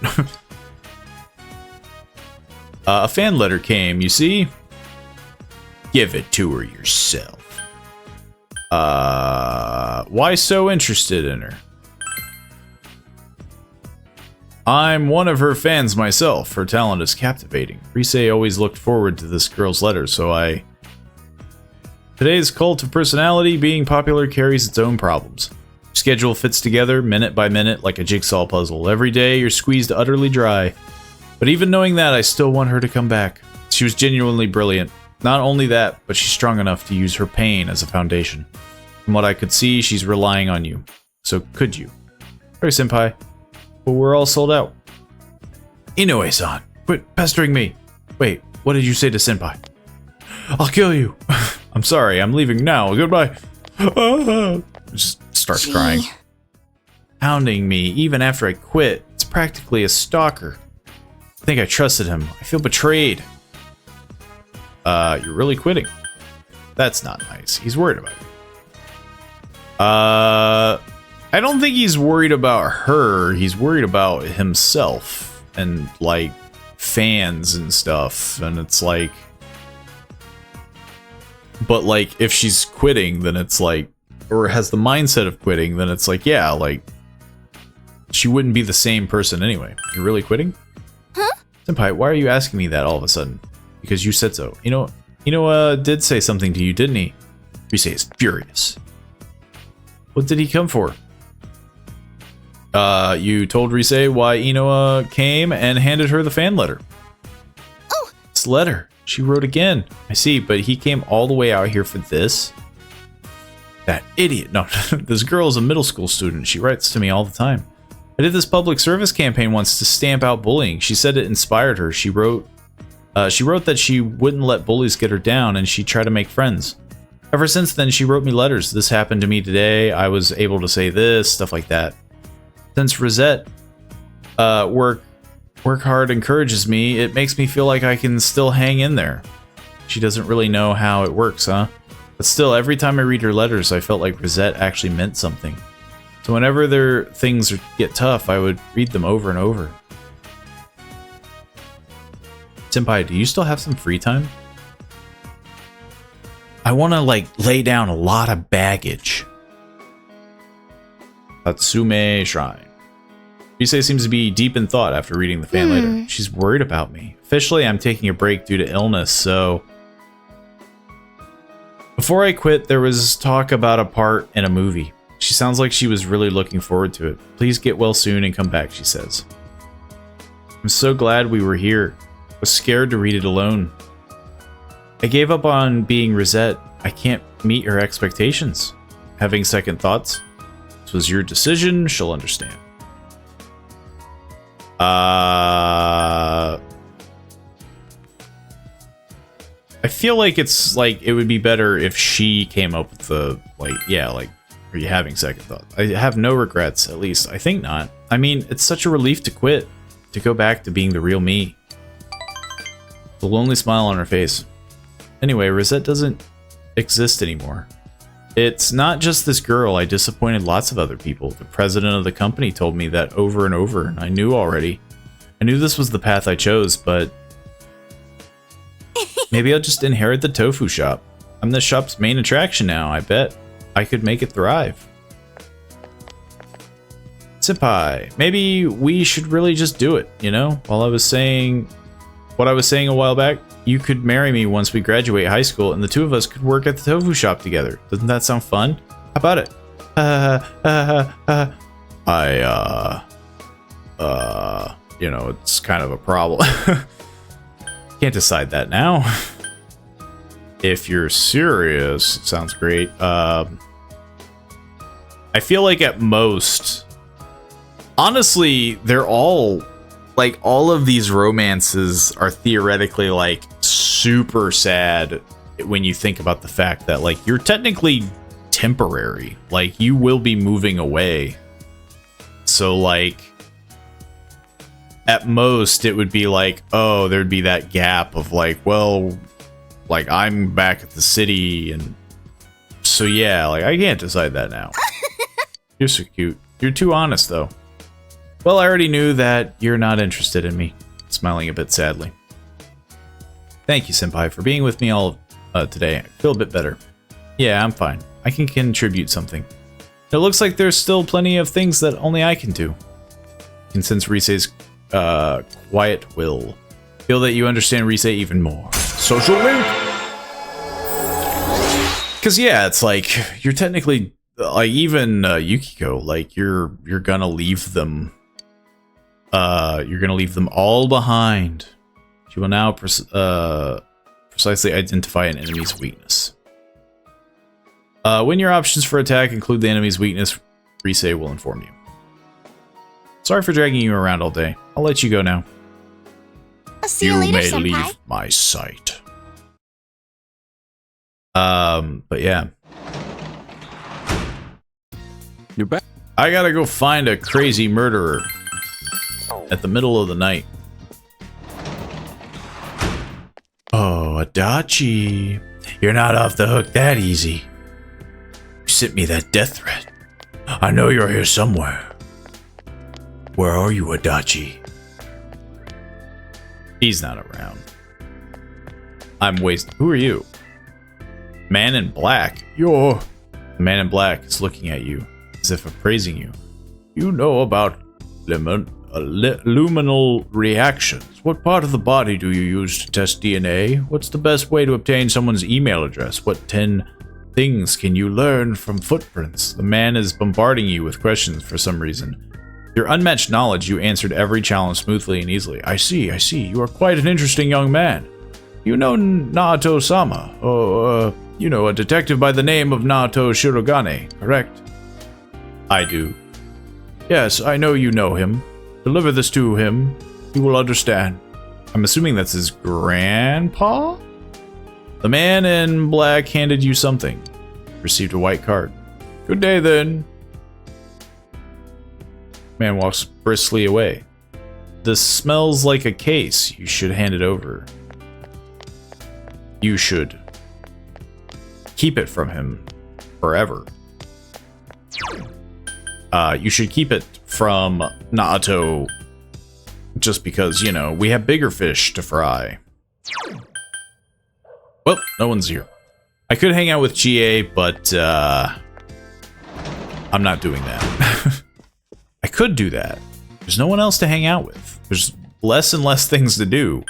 A fan letter came, you see? Give it to her yourself. Why so interested in her? I'm one of her fans myself. Her talent is captivating. Rise always looked forward to this girl's letter, so Today's cult of personality being popular carries its own problems. Your schedule fits together minute by minute like a jigsaw puzzle. Every day you're squeezed utterly dry. But even knowing that, I still want her to come back. She was genuinely brilliant. Not only that, but she's strong enough to use her pain as a foundation. From what I could see, she's relying on you. So could you? Sorry, senpai. But we're all sold out. Inoue-san, quit pestering me. Wait, what did you say to senpai? I'll kill you. I'm sorry, I'm leaving now. Goodbye. Just starts crying. Hounding me even after I quit. It's practically a stalker. I think I trusted him. I feel betrayed. You're really quitting. That's not nice. He's worried about you. I don't think he's worried about her. He's worried about himself and like fans and stuff. And it's like, but like if she's quitting, then it's like, or has the mindset of quitting, then it's like, yeah, like she wouldn't be the same person anyway. You're really quitting? Huh? Senpai, why are you asking me that all of a sudden? Because you said so. Inoue did say something to you, didn't he? Rise is furious. What did he come for? You told Rise why Inoue came and handed her the fan letter. Oh! This letter. She wrote again. I see, but he came all the way out here for this? That idiot. No, this girl is a middle school student. She writes to me all the time. I did this public service campaign once to stamp out bullying. She said it inspired her. She wrote that she wouldn't let bullies get her down and she'd try to make friends. Ever since then, she wrote me letters. This happened to me today. I was able to say this, stuff like that. Since Rosette work hard encourages me, it makes me feel like I can still hang in there. She doesn't really know how it works, huh? But still, every time I read her letters, I felt like Rosette actually meant something. So whenever things get tough, I would read them over and over. Senpai, do you still have some free time? I want to like lay down a lot of baggage. Tatsume Shrine. Rise seems to be deep in thought after reading the fan letter. She's worried about me. Officially, I'm taking a break due to illness, so... Before I quit, there was talk about a part in a movie. She sounds like she was really looking forward to it. Please get well soon and come back, she says. I'm so glad we were here. I was scared to read it alone. I gave up on being Rosette. I can't meet her expectations. Having second thoughts. This was your decision. She'll understand. I feel like it's like it would be better if she came up with the are you having second thoughts? I have no regrets, at least. I think not. I mean, it's such a relief to quit, to go back to being the real me. The lonely smile on her face. Anyway, Rosette doesn't exist anymore. It's not just this girl. I disappointed lots of other people. The president of the company told me that over and over, and I knew already. I knew this was the path I chose, but maybe I'll just inherit the tofu shop. I'm the shop's main attraction now. I bet I could make it thrive. Senpai, maybe we should really just do it, you know? What I was saying a while back, you could marry me once we graduate high school and the two of us could work at the tofu shop together. Doesn't that sound fun? How about it? You know, it's kind of a problem. Can't decide that now. If you're serious, sounds great. I feel like at most, honestly, they're all like, all of these romances are theoretically like super sad when you think about the fact that like you're technically temporary, like you will be moving away. So like at most it would be like, oh, there'd be that gap of like, well, like I'm back at the city, and so yeah, like I can't decide that now. You're so cute. You're too honest though. Well, I already knew that you're not interested in me. Smiling a bit sadly. Thank you, Senpai, for being with me all today. I feel a bit better. Yeah, I'm fine. I can contribute something. It looks like there's still plenty of things that only I can do. You can sense Risei's quiet will. Feel that you understand Risei even more. Social link! Because yeah, it's like, you're technically, like even Yukiko, like you're gonna leave them. You're gonna leave them all behind. She will now precisely identify an enemy's weakness. When your options for attack include the enemy's weakness, Risei will inform you. Sorry for dragging you around all day. I'll let you go now. I'll see you later, may Senpai. leave my sight. But yeah. You're back. I gotta go find a crazy murderer at the middle of the night. Oh, Adachi. You're not off the hook that easy. You sent me that death threat. I know you're here somewhere. Where are you, Adachi? He's not around. I'm wasting. Who are you? Man in Black. The Man in Black is looking at you as if appraising you. You know about luminal reactions. What part of the body do you use to test DNA? What's the best way to obtain someone's email address? What 10 things can you learn from footprints? The man is bombarding you with questions for some reason. Your unmatched knowledge, you answered every challenge smoothly and easily. I see. You are quite an interesting young man. You know Naoto-sama, you know, a detective by the name of Naoto Shirogane, correct? I do. Yes, I know you know him. Deliver this to him. He will understand. I'm assuming that's his grandpa? The man in black handed you something. Received a white card. Good day, then. Man walks briskly away. This smells like a case. You should hand it over. You should keep it from him forever. You should keep it from Naoto just because, you know, we have bigger fish to fry. Well, no one's here. I could hang out with GA, but I'm not doing that. I could do that. There's no one else to hang out with. There's less and less things to do,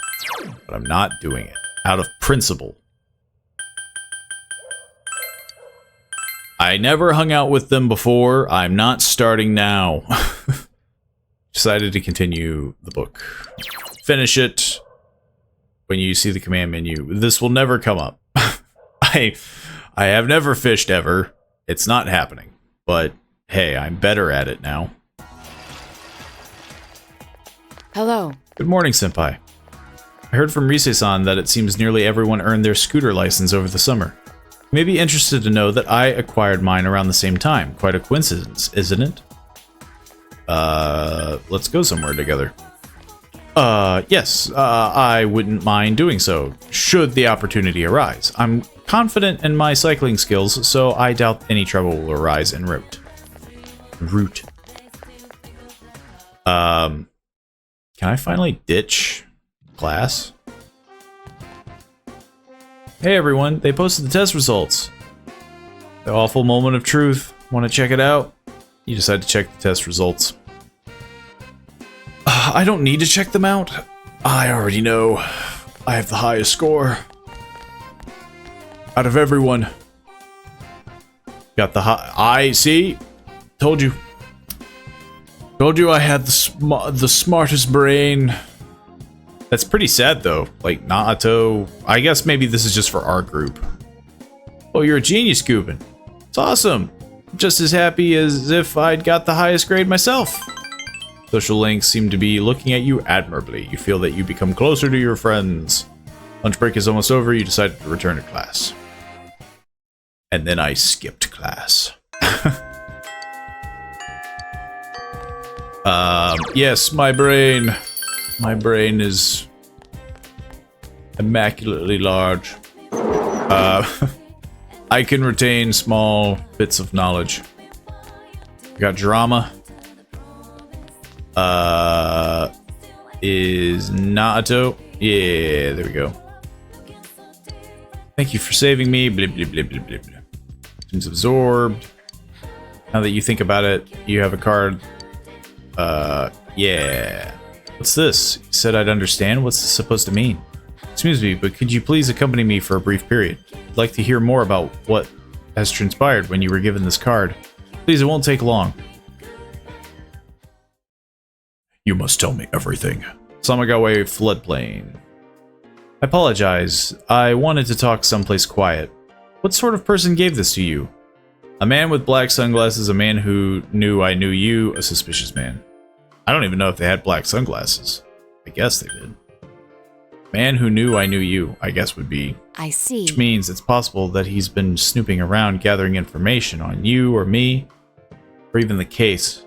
but I'm not doing it out of principle. I never hung out with them before. I'm not starting now. Decided to continue the book. Finish it. when you see the command menu. This will never come up. I have never fished ever. It's not happening. But hey, I'm better at it now. Hello. Good morning, Senpai. I heard from Rise-san that it seems nearly everyone earned their scooter license over the summer. You may be interested to know that I acquired mine around the same time. Quite a coincidence, isn't it? Let's go somewhere together. Yes, I wouldn't mind doing so, should the opportunity arise. I'm confident in my cycling skills, so I doubt any trouble will arise en route. Can I finally ditch class? Hey everyone, they posted the test results. The awful moment of truth. Want to check it out? You decide to check the test results. I don't need to check them out. I already know. I have the highest score. Out of everyone. Got the high... see? Told you. Told you I had the smartest brain. That's pretty sad though. Like, Naoto... I guess maybe this is just for our group. Oh, you're a genius, Gubin. It's awesome. I'm just as happy as if I'd got the highest grade myself. Social links seem to be looking at you admirably. You feel that you become closer to your friends. Lunch break is almost over. You decided to return to class. And then I skipped class. Yes, my brain. My brain is immaculately large. I can retain small bits of knowledge. We got drama. Is Naoto? Yeah, there we go. Thank you for saving me. Blah, blah, blah, blah, blah, blah. Seems absorbed. Now that you think about it, you have a card. Yeah. What's this? You said I'd understand. What's this supposed to mean? Excuse me, but could you please accompany me for a brief period? I'd like to hear more about what has transpired when you were given this card. Please, it won't take long. You must tell me everything. Samagawa floodplain. I apologize. I wanted to talk someplace quiet. What sort of person gave this to you? A man with black sunglasses, a man who knew I knew you, a suspicious man. I don't even know if they had black sunglasses. I guess they did. Man who knew I knew you, I guess would be. I see. Which means it's possible that he's been snooping around gathering information on you or me, or even the case.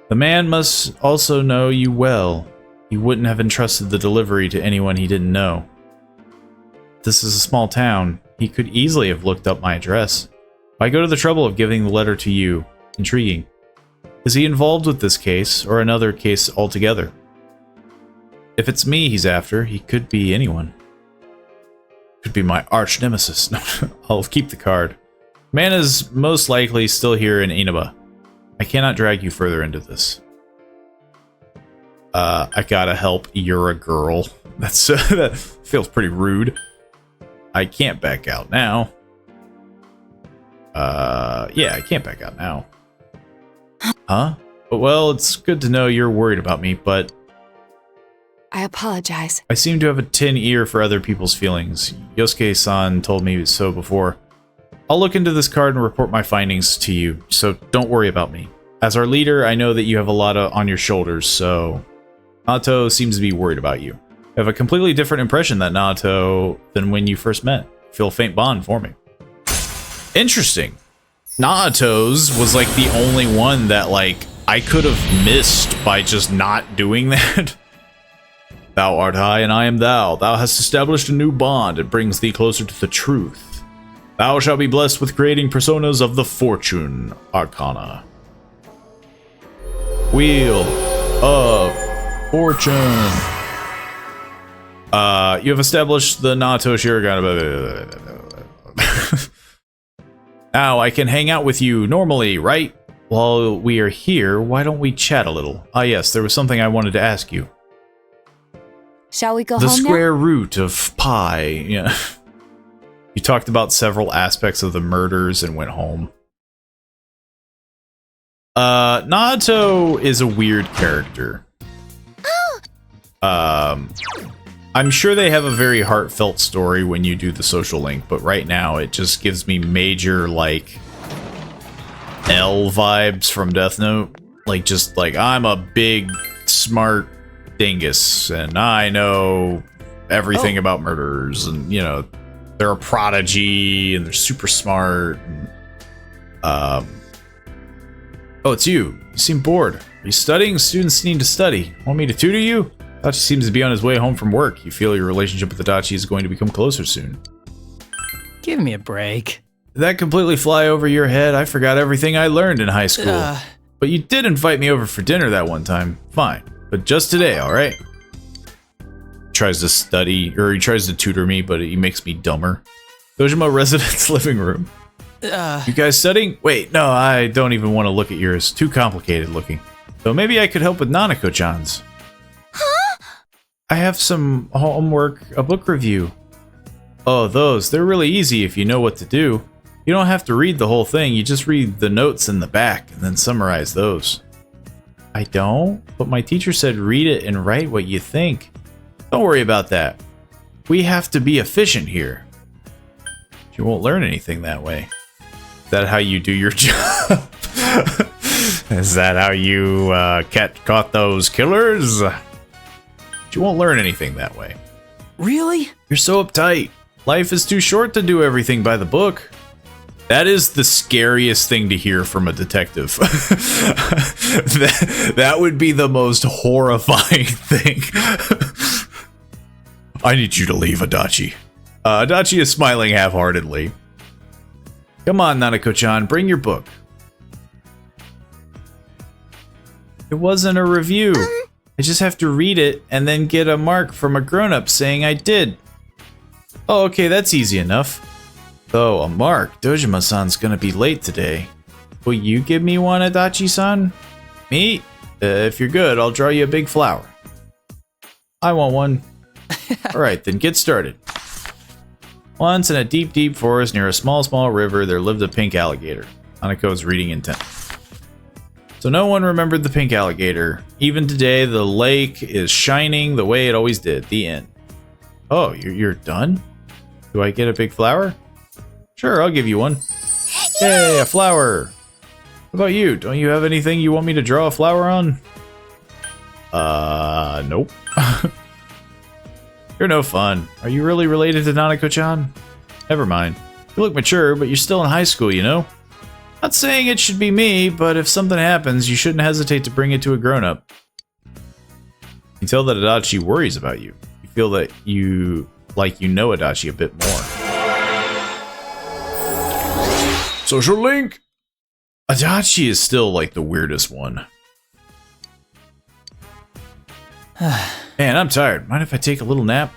The man must also know you well. He wouldn't have entrusted the delivery to anyone he didn't know. This is a small town. He could easily have looked up my address. Why go to the trouble of giving the letter to you? Intriguing. Is he involved with this case, or another case altogether? If it's me he's after, he could be anyone. Could be my arch nemesis. No, I'll keep the card. Man is most likely still here in Inaba. I cannot drag you further into this. I gotta help. You're a girl. That's that feels pretty rude. I can't back out now. Yeah, I can't back out now. Huh? Well, it's good to know you're worried about me, but I apologize. I seem to have a tin ear for other people's feelings. Yosuke-san told me so before. I'll look into this card and report my findings to you, so don't worry about me. As our leader, I know that you have a lot on your shoulders, so... Naoto seems to be worried about you. I have a completely different impression that Naoto than when you first met. Feel a faint bond for me. Interesting. Naoto's was like the only one that like I could have missed by just not doing that. Thou art I and I am thou. Thou hast established a new bond. It brings thee closer to the truth. Thou shalt be blessed with creating personas of the Fortune Arcana. Wheel of Fortune. You have established the Naoto Shirogane. Now I can hang out with you normally, right? While we are here, why don't we chat a little? Ah yes, there was something I wanted to ask you. Shall we go the home now? The square root of pi. Yeah. You talked about several aspects of the murders and went home. Naoto is a weird character. I'm sure they have a very heartfelt story when you do the social link, but right now it just gives me major, like, L vibes from Death Note. Like, just like, I'm a big, smart dingus, and I know everything about murderers, and, you know, they're a prodigy, and they're super smart, and, oh, it's you. You seem bored. Are you studying? Students need to study. Want me to tutor you? Adachi seems to be on his way home from work. You feel your relationship with Adachi is going to become closer soon. Give me a break. Did that completely fly over your head? I forgot everything I learned in high school. But you did invite me over for dinner that one time. Fine. But just today, alright? Tries to study, or he tries to tutor me, but he makes me dumber. Dojima residence living room. You guys studying? Wait, no, I don't even want to look at yours. Too complicated looking. So maybe I could help with Nanako-chan's. Huh? I have some homework, a book review. Oh, those. They're really easy if you know what to do. You don't have to read the whole thing, you just read the notes in the back and then summarize those. I don't, but my teacher said read it and write what you think. Don't worry about that. We have to be efficient here. You won't learn anything that way. Is that how you do your job? Is that how you caught those killers? You won't learn anything that way. Really? You're so uptight. Life is too short to do everything by the book. That is the scariest thing to hear from a detective. that would be the most horrifying thing. I need you to leave, Adachi. Adachi is smiling half-heartedly. Come on, Nanako-chan, bring your book. It wasn't a review. I just have to read it and then get a mark from a grown-up saying I did. Oh, okay, that's easy enough. Though, a mark. Dojima-san's gonna be late today. Will you give me one, Adachi-san? Me? If you're good, I'll draw you a big flower. I want one. Alright, then get started. Once in a deep, deep forest near a small, small river, there lived a pink alligator. Hanako's reading intent. So no one remembered the pink alligator. Even today, the lake is shining the way it always did. The end. Oh, you're done? Do I get a big flower? Sure, I'll give you one. Yay, a flower! What about you? Don't you have anything you want me to draw a flower on? Nope. You're no fun. Are you really related to Nanako-chan? Never mind. You look mature, but you're still in high school, you know? Not saying it should be me, but if something happens, you shouldn't hesitate to bring it to a grown-up. You can tell that Adachi worries about you. You feel that you know Adachi a bit more. Social link! Adachi is still like the weirdest one. Man, I'm tired. Mind if I take a little nap?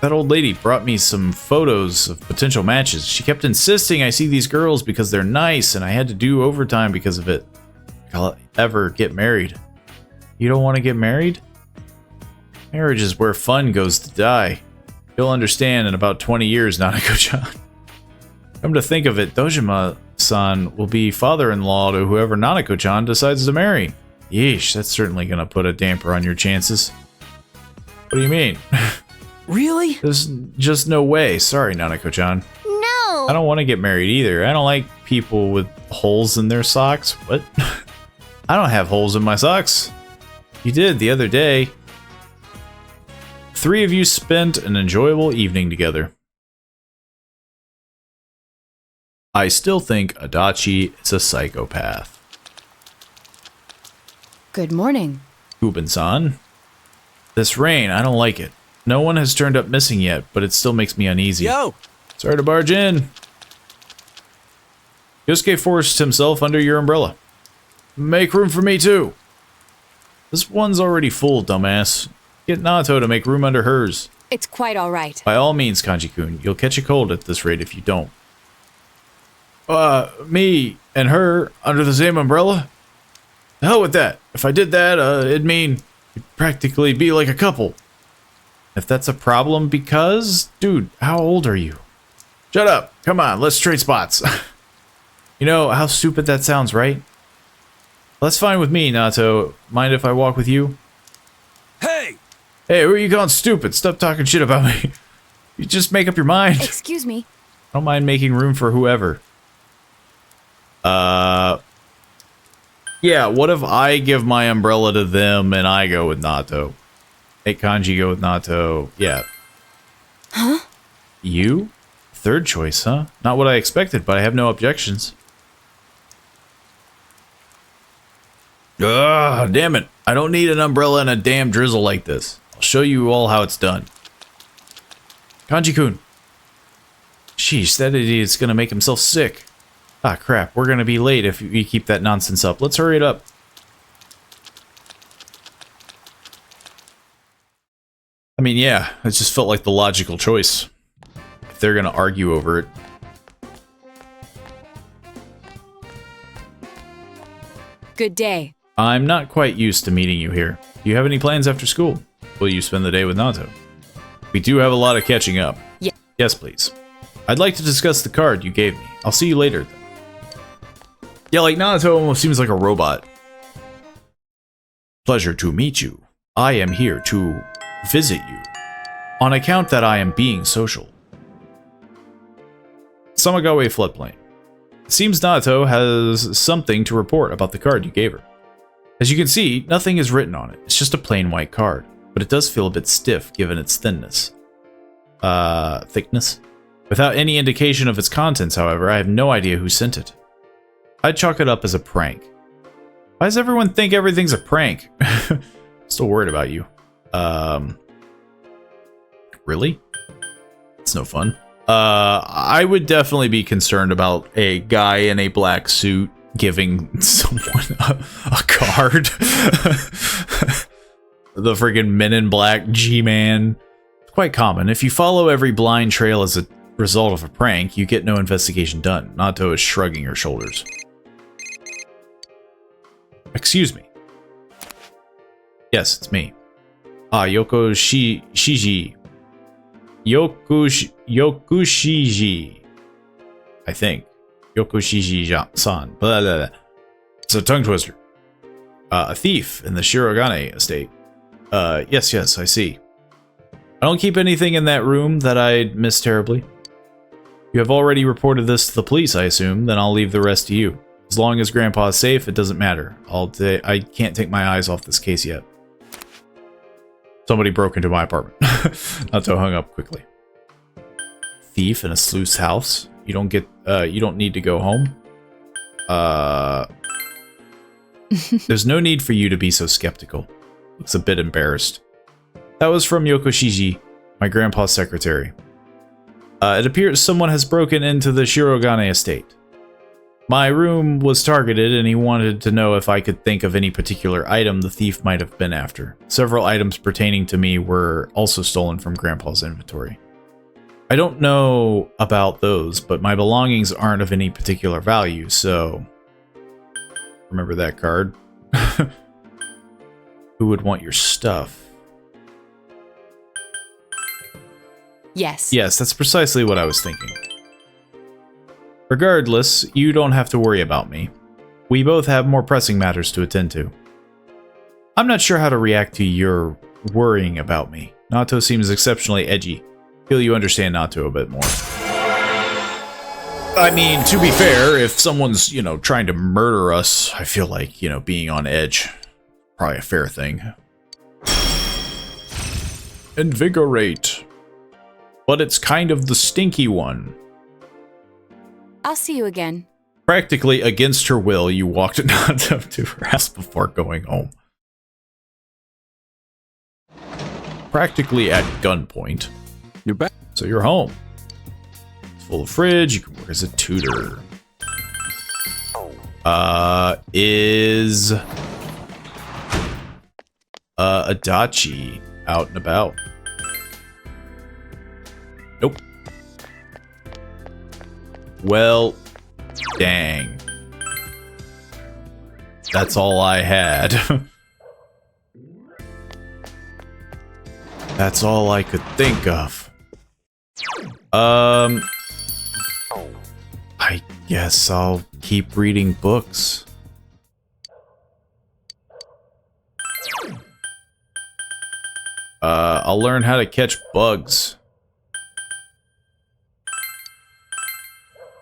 That old lady brought me some photos of potential matches. She kept insisting I see these girls because they're nice, and I had to do overtime because of it. I'll ever get married. You don't want to get married? Marriage is where fun goes to die. You'll understand in about 20 years, Nanako-chan. Come to think of it, Dojima-san will be father-in-law to whoever Nanako-chan decides to marry. Yeesh, that's certainly gonna put a damper on your chances. What do you mean? Really? There's just no way. Sorry, Nanako-chan. No! I don't want to get married either. I don't like people with holes in their socks. What? I don't have holes in my socks. You did the other day. 3 of you spent an enjoyable evening together. I still think Adachi is a psychopath. Good morning. Kuben-san. This rain, I don't like it. No one has turned up missing yet, but it still makes me uneasy. Yo! Sorry to barge in. Yosuke forced himself under your umbrella. Make room for me too. This one's already full, dumbass. Get Nato to make room under hers. It's quite all right. By all means, Kanji-kun. You'll catch a cold at this rate if you don't. Me and her under the same umbrella? The hell with that. If I did that, it'd mean we'd practically be like a couple. If that's a problem, because... Dude, how old are you? Shut up. Come on, let's trade spots. You know how stupid that sounds, right? Well, that's fine with me, Nato. Mind if I walk with you? Hey! Hey, who are you calling stupid? Stop talking shit about me. You just make up your mind. Excuse me. I don't mind making room for whoever. Yeah, what if I give my umbrella to them and I go with Nato? Hey, Kanji, go with Nato. Yeah. Huh? You? Third choice, huh? Not what I expected, but I have no objections. Ugh, damn it. I don't need an umbrella in a damn drizzle like this. I'll show you all how it's done. Kanji-kun. Sheesh, that idiot's gonna make himself sick. Ah, crap. We're gonna be late if we keep that nonsense up. Let's hurry it up. I mean, yeah, it just felt like the logical choice. If they're gonna argue over it. Good day. I'm not quite used to meeting you here. Do you have any plans after school? Will you spend the day with Nato? We do have a lot of catching up. Yeah. Yes, please. I'd like to discuss the card you gave me. I'll see you later. Yeah, like Nato almost seems like a robot. Pleasure to meet you. I am here to visit you. On account that I am being social. Samagawa floodplain. It seems Nato has something to report about the card you gave her. As you can see, nothing is written on it. It's just a plain white card, but it does feel a bit stiff given its thickness. Without any indication of its contents, however, I have no idea who sent it. I'd chalk it up as a prank. Why does everyone think everything's a prank? Still worried about you. Really? It's no fun. I would definitely be concerned about a guy in a black suit giving someone a card. The friggin' Men in Black G-Man. It's quite common. If you follow every blind trail as a result of a prank, you get no investigation done. Nato is shrugging her shoulders. Excuse me. Yes, it's me. Ah, Yokushiji. Yokushiji. I think. Yokushiji-san. Blah, blah, blah. It's a tongue twister. A thief in the Shirogane estate. Yes, I see. I don't keep anything in that room that I'd miss terribly. You have already reported this to the police, I assume, then I'll leave the rest to you. As long as Grandpa's safe, it doesn't matter. I can't take my eyes off this case yet. Somebody broke into my apartment. Nato hung up quickly. Thief in a sleuth's house? You don't need to go home? There's no need for you to be so skeptical. Looks a bit embarrassed. That was from Yokoshiji, my grandpa's secretary. It appears someone has broken into the Shirogane estate. My room was targeted and he wanted to know if I could think of any particular item the thief might have been after. Several items pertaining to me were also stolen from Grandpa's inventory. I don't know about those, but my belongings aren't of any particular value, so... Remember that card? Who would want your stuff? Yes. Yes, that's precisely what I was thinking. Regardless, you don't have to worry about me. We both have more pressing matters to attend to. I'm not sure how to react to your worrying about me. Nato seems exceptionally edgy. Feel you understand Nato a bit more. I mean, to be fair, if someone's, trying to murder us, I feel like, being on edge. Probably a fair thing. Invigorate. But it's kind of the stinky one. I'll see you again. Practically against her will, you walked Nato to her house before going home. Practically at gunpoint. You're back. So you're home. It's full of fridge, you can work as a tutor. Is Adachi out and about? Nope. Well, dang. That's all I had. That's all I could think of. I guess I'll keep reading books. I'll learn how to catch bugs.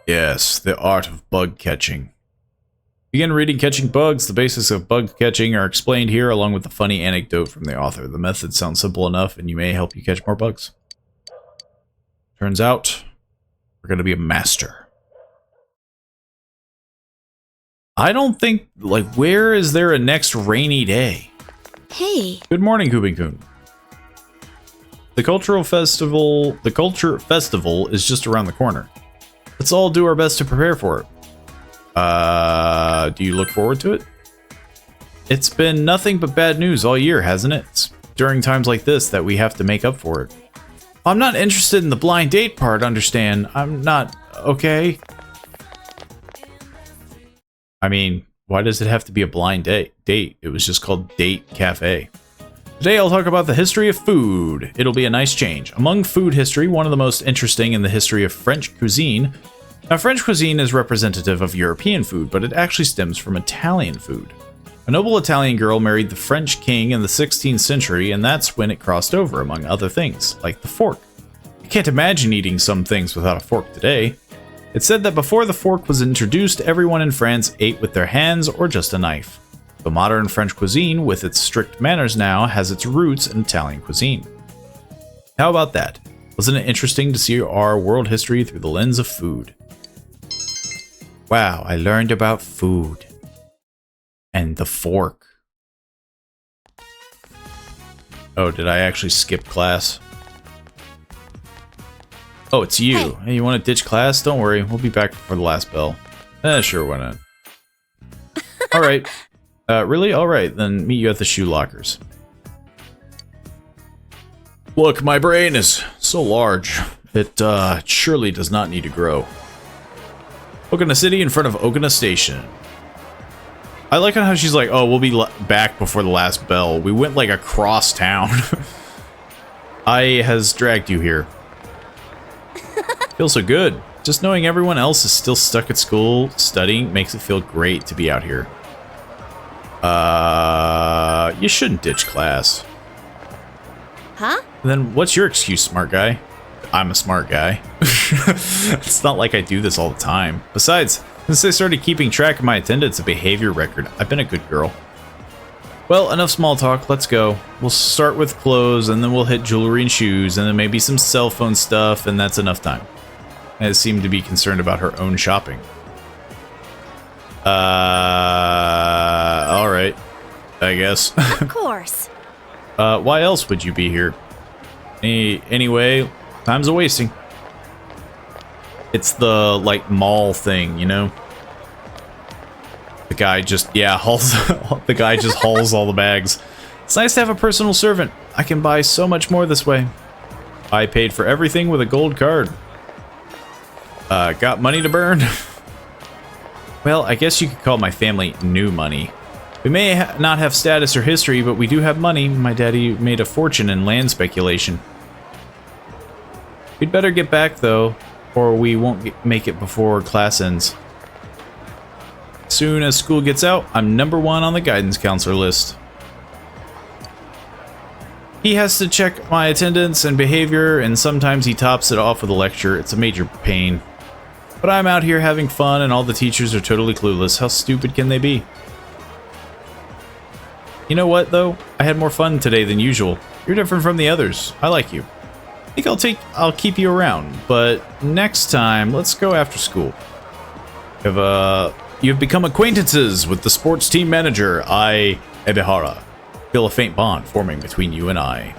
Yes, the art of bug catching. Begin reading Catching Bugs. The basics of bug catching are explained here, along with a funny anecdote from the author. The method sounds simple enough, and you may help you catch more bugs. Turns out, we're going to be a master. I don't think, like, where is there a next rainy day? Hey. Good morning, Kubin-kun. The culture festival is just around the corner. Let's all do our best to prepare for it. Do you look forward to it? It's been nothing but bad news all year, hasn't it? It's during times like this that we have to make up for it. I'm not interested in the blind date part, understand? I'm not, okay? I mean, why does it have to be a blind date? It was just called Date Cafe. Today I'll talk about the history of food. It'll be a nice change. Among food history, one of the most interesting in the history of French cuisine. Now, French cuisine is representative of European food, but it actually stems from Italian food. A noble Italian girl married the French king in the 16th century, and that's when it crossed over, among other things, like the fork. You can't imagine eating some things without a fork today. It's said that before the fork was introduced, everyone in France ate with their hands or just a knife. The modern French cuisine, with its strict manners now, has its roots in Italian cuisine. How about that? Wasn't it interesting to see our world history through the lens of food? Wow, I learned about food. And the fork. Oh, did I actually skip class? Oh, it's you. Hey, you want to ditch class? Don't worry, we'll be back for the last bell. Sure, why not? Alright. Really? Alright, then meet you at the shoe lockers. Look, my brain is so large. It, surely does not need to grow. Okina City in front of Okina Station. I like how she's like, oh, we'll be back before the last bell. We went, like, across town. I has dragged you here. Feels so good. Just knowing everyone else is still stuck at school, studying, makes it feel great to be out here. You shouldn't ditch class. Huh? Then what's your excuse, smart guy? I'm a smart guy. It's not like I do this all the time. Besides, since I started keeping track of my attendance and behavior record, I've been a good girl. Well, enough small talk, let's go. We'll start with clothes, and then we'll hit jewelry and shoes, and then maybe some cell phone stuff, and that's enough time. It seemed to be concerned about her own shopping. Alright. I guess. Of course. Why else would you be here? Anyway, time's a wasting. It's the, like, mall thing, you know? The guy just, hauls, the guy just hauls all the bags. It's nice to have a personal servant. I can buy so much more this way. I paid for everything with a gold card. Got money to burn? Well, I guess you could call my family new money. We may not have status or history, but we do have money. My daddy made a fortune in land speculation. We'd better get back, though, or we won't make it before class ends. Soon as school gets out, I'm #1 on the guidance counselor list. He has to check my attendance and behavior, and sometimes he tops it off with a lecture. It's a major pain. But I'm out here having fun, and all the teachers are totally clueless. How stupid can they be? You know what, though? I had more fun today than usual. You're different from the others. I like you. I think I'll keep you around, but next time, let's go after school. You've become acquaintances with the sports team manager, Ebihara. Feel a faint bond forming between you and I.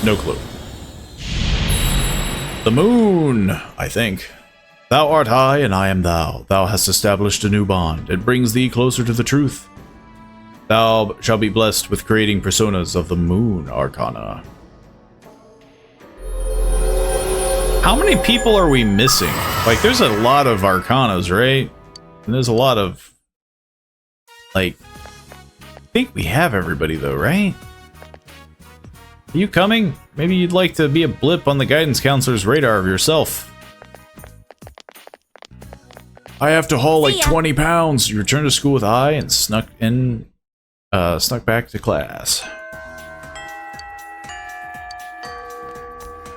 No clue. The moon, I think. Thou art I, and I am thou. Thou hast established a new bond. It brings thee closer to the truth. Thou shalt be blessed with creating personas of the moon arcana. How many people are we missing? Like, there's a lot of arcanas, right? And there's a lot of... like... I think we have everybody, though, right? Are you coming? Maybe you'd like to be a blip on the guidance counselor's radar of yourself. I have to haul like 20 pounds. You returned to school with I and snuck in Snuck back to class.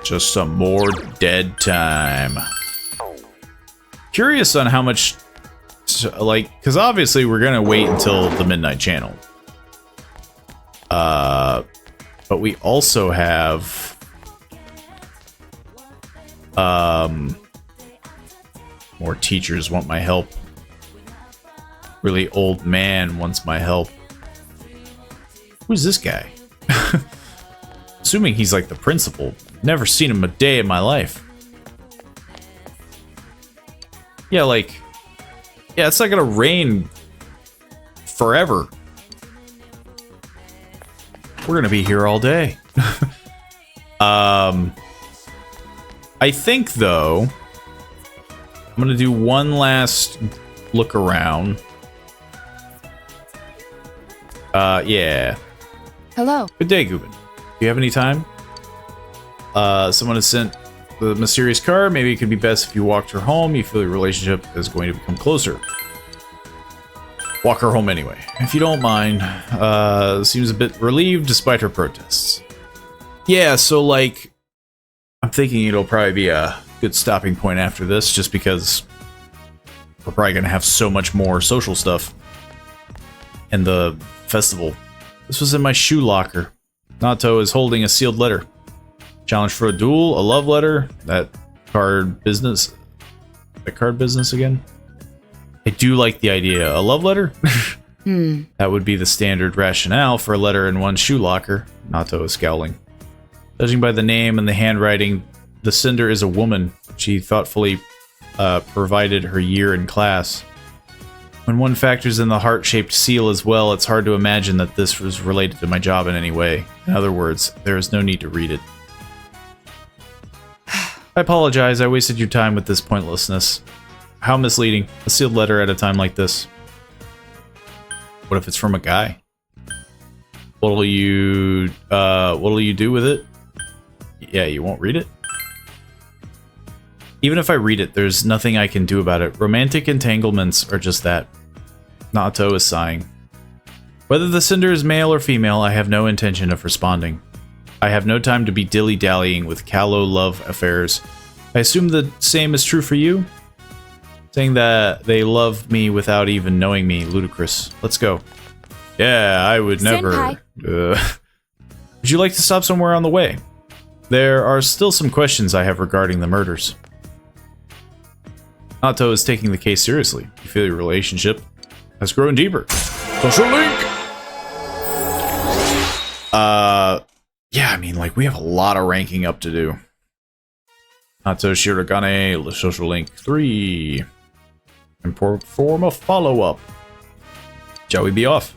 Just some more dead time. Curious on how much, like, because obviously we're gonna wait until the midnight channel. But we also have, more teachers want my help. Really old man wants my help. Who's this guy? Assuming he's like the principal. Never seen him a day in my life. Yeah, like... Yeah, it's not gonna rain forever. We're gonna be here all day. I think, though... I'm gonna do one last look around. Yeah. Hello. Good day, Gubin. Do you have any time? Someone has sent the mysterious card. Maybe it could be best if you walked her home. You feel your relationship is going to become closer. Walk her home anyway, if you don't mind. Seems a bit relieved despite her protests. Yeah, so like, I'm thinking it'll probably be a good stopping point after this, just because we're probably gonna have so much more social stuff in the festival. This was in my shoe locker. Nato is holding a sealed letter. Challenge for a duel, a love letter, that card business. That card business again? I do like the idea. A love letter? That would be the standard rationale for a letter in one shoe locker. Nato is scowling. Judging by the name and the handwriting, the sender is a woman. She thoughtfully provided her year in class. When one factors in the heart-shaped seal as well, it's hard to imagine that this was related to my job in any way. In other words, there is no need to read it. I apologize, I wasted your time with this pointlessness. How misleading. A sealed letter at a time like this. What if it's from a guy? What'll you do with it? Yeah, you won't read it? Even if I read it, there's nothing I can do about it. Romantic entanglements are just that. Nato is sighing. Whether the sender is male or female, I have no intention of responding. I have no time to be dilly-dallying with callow love affairs. I assume the same is true for you? Saying that they love me without even knowing me, ludicrous. Let's go. Yeah, I would never... Would you like to stop somewhere on the way? There are still some questions I have regarding the murders. Nato is taking the case seriously. You feel your relationship has grown deeper. Social link! Yeah, I mean, like, we have a lot of ranking up to do. Nato Shirogane, social link 3. And perform a follow-up. Shall we be off?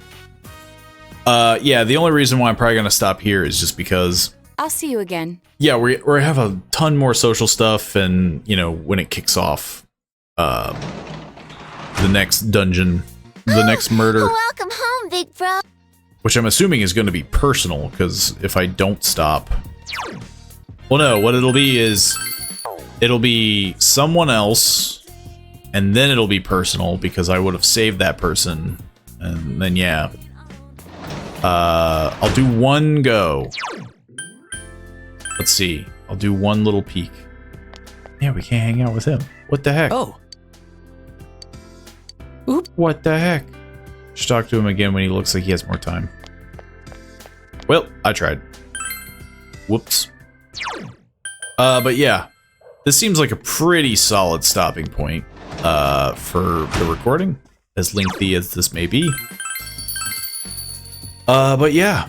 Yeah, the only reason why I'm probably gonna stop here is just because... I'll see you again. Yeah, we have a ton more social stuff, and, you know, when it kicks off, the next dungeon, the next murder... Welcome home, big bro. Which I'm assuming is going to be personal, because if I don't stop... Well, no, what it'll be is... It'll be someone else, and then it'll be personal, because I would have saved that person. And then, yeah. I'll do one go. Let's see. I'll do one little peek. Yeah, we can't hang out with him. What the heck? Oh. Oop. What the heck? Should talk to him again when he looks like he has more time. Well, I tried. Whoops. But yeah. This seems like a pretty solid stopping point for the recording, as lengthy as this may be. But yeah.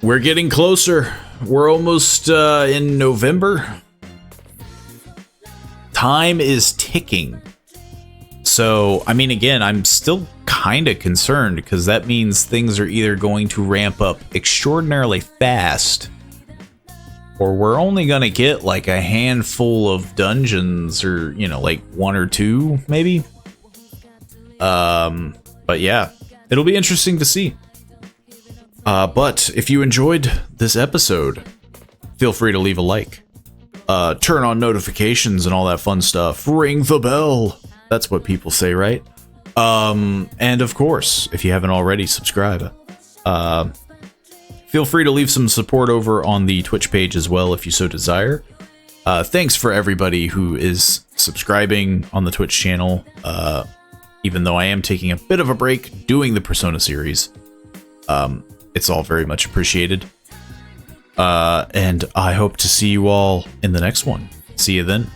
We're getting closer. We're almost in November. Time is ticking. So, I mean, again, I'm still kind of concerned because that means things are either going to ramp up extraordinarily fast, or we're only going to get like a handful of dungeons, or, you know, like 1 or 2, maybe. But yeah, it'll be interesting to see. But if you enjoyed this episode, feel free to leave a like. Turn on notifications and all that fun stuff. Ring the bell. That's what people say, right? And of course, if you haven't already, subscribe. Feel free to leave some support over on the Twitch page as well if you so desire. Thanks for everybody who is subscribing on the Twitch channel, even though I am taking a bit of a break doing the Persona series. It's all very much appreciated. And I hope to see you all in the next one. See you then.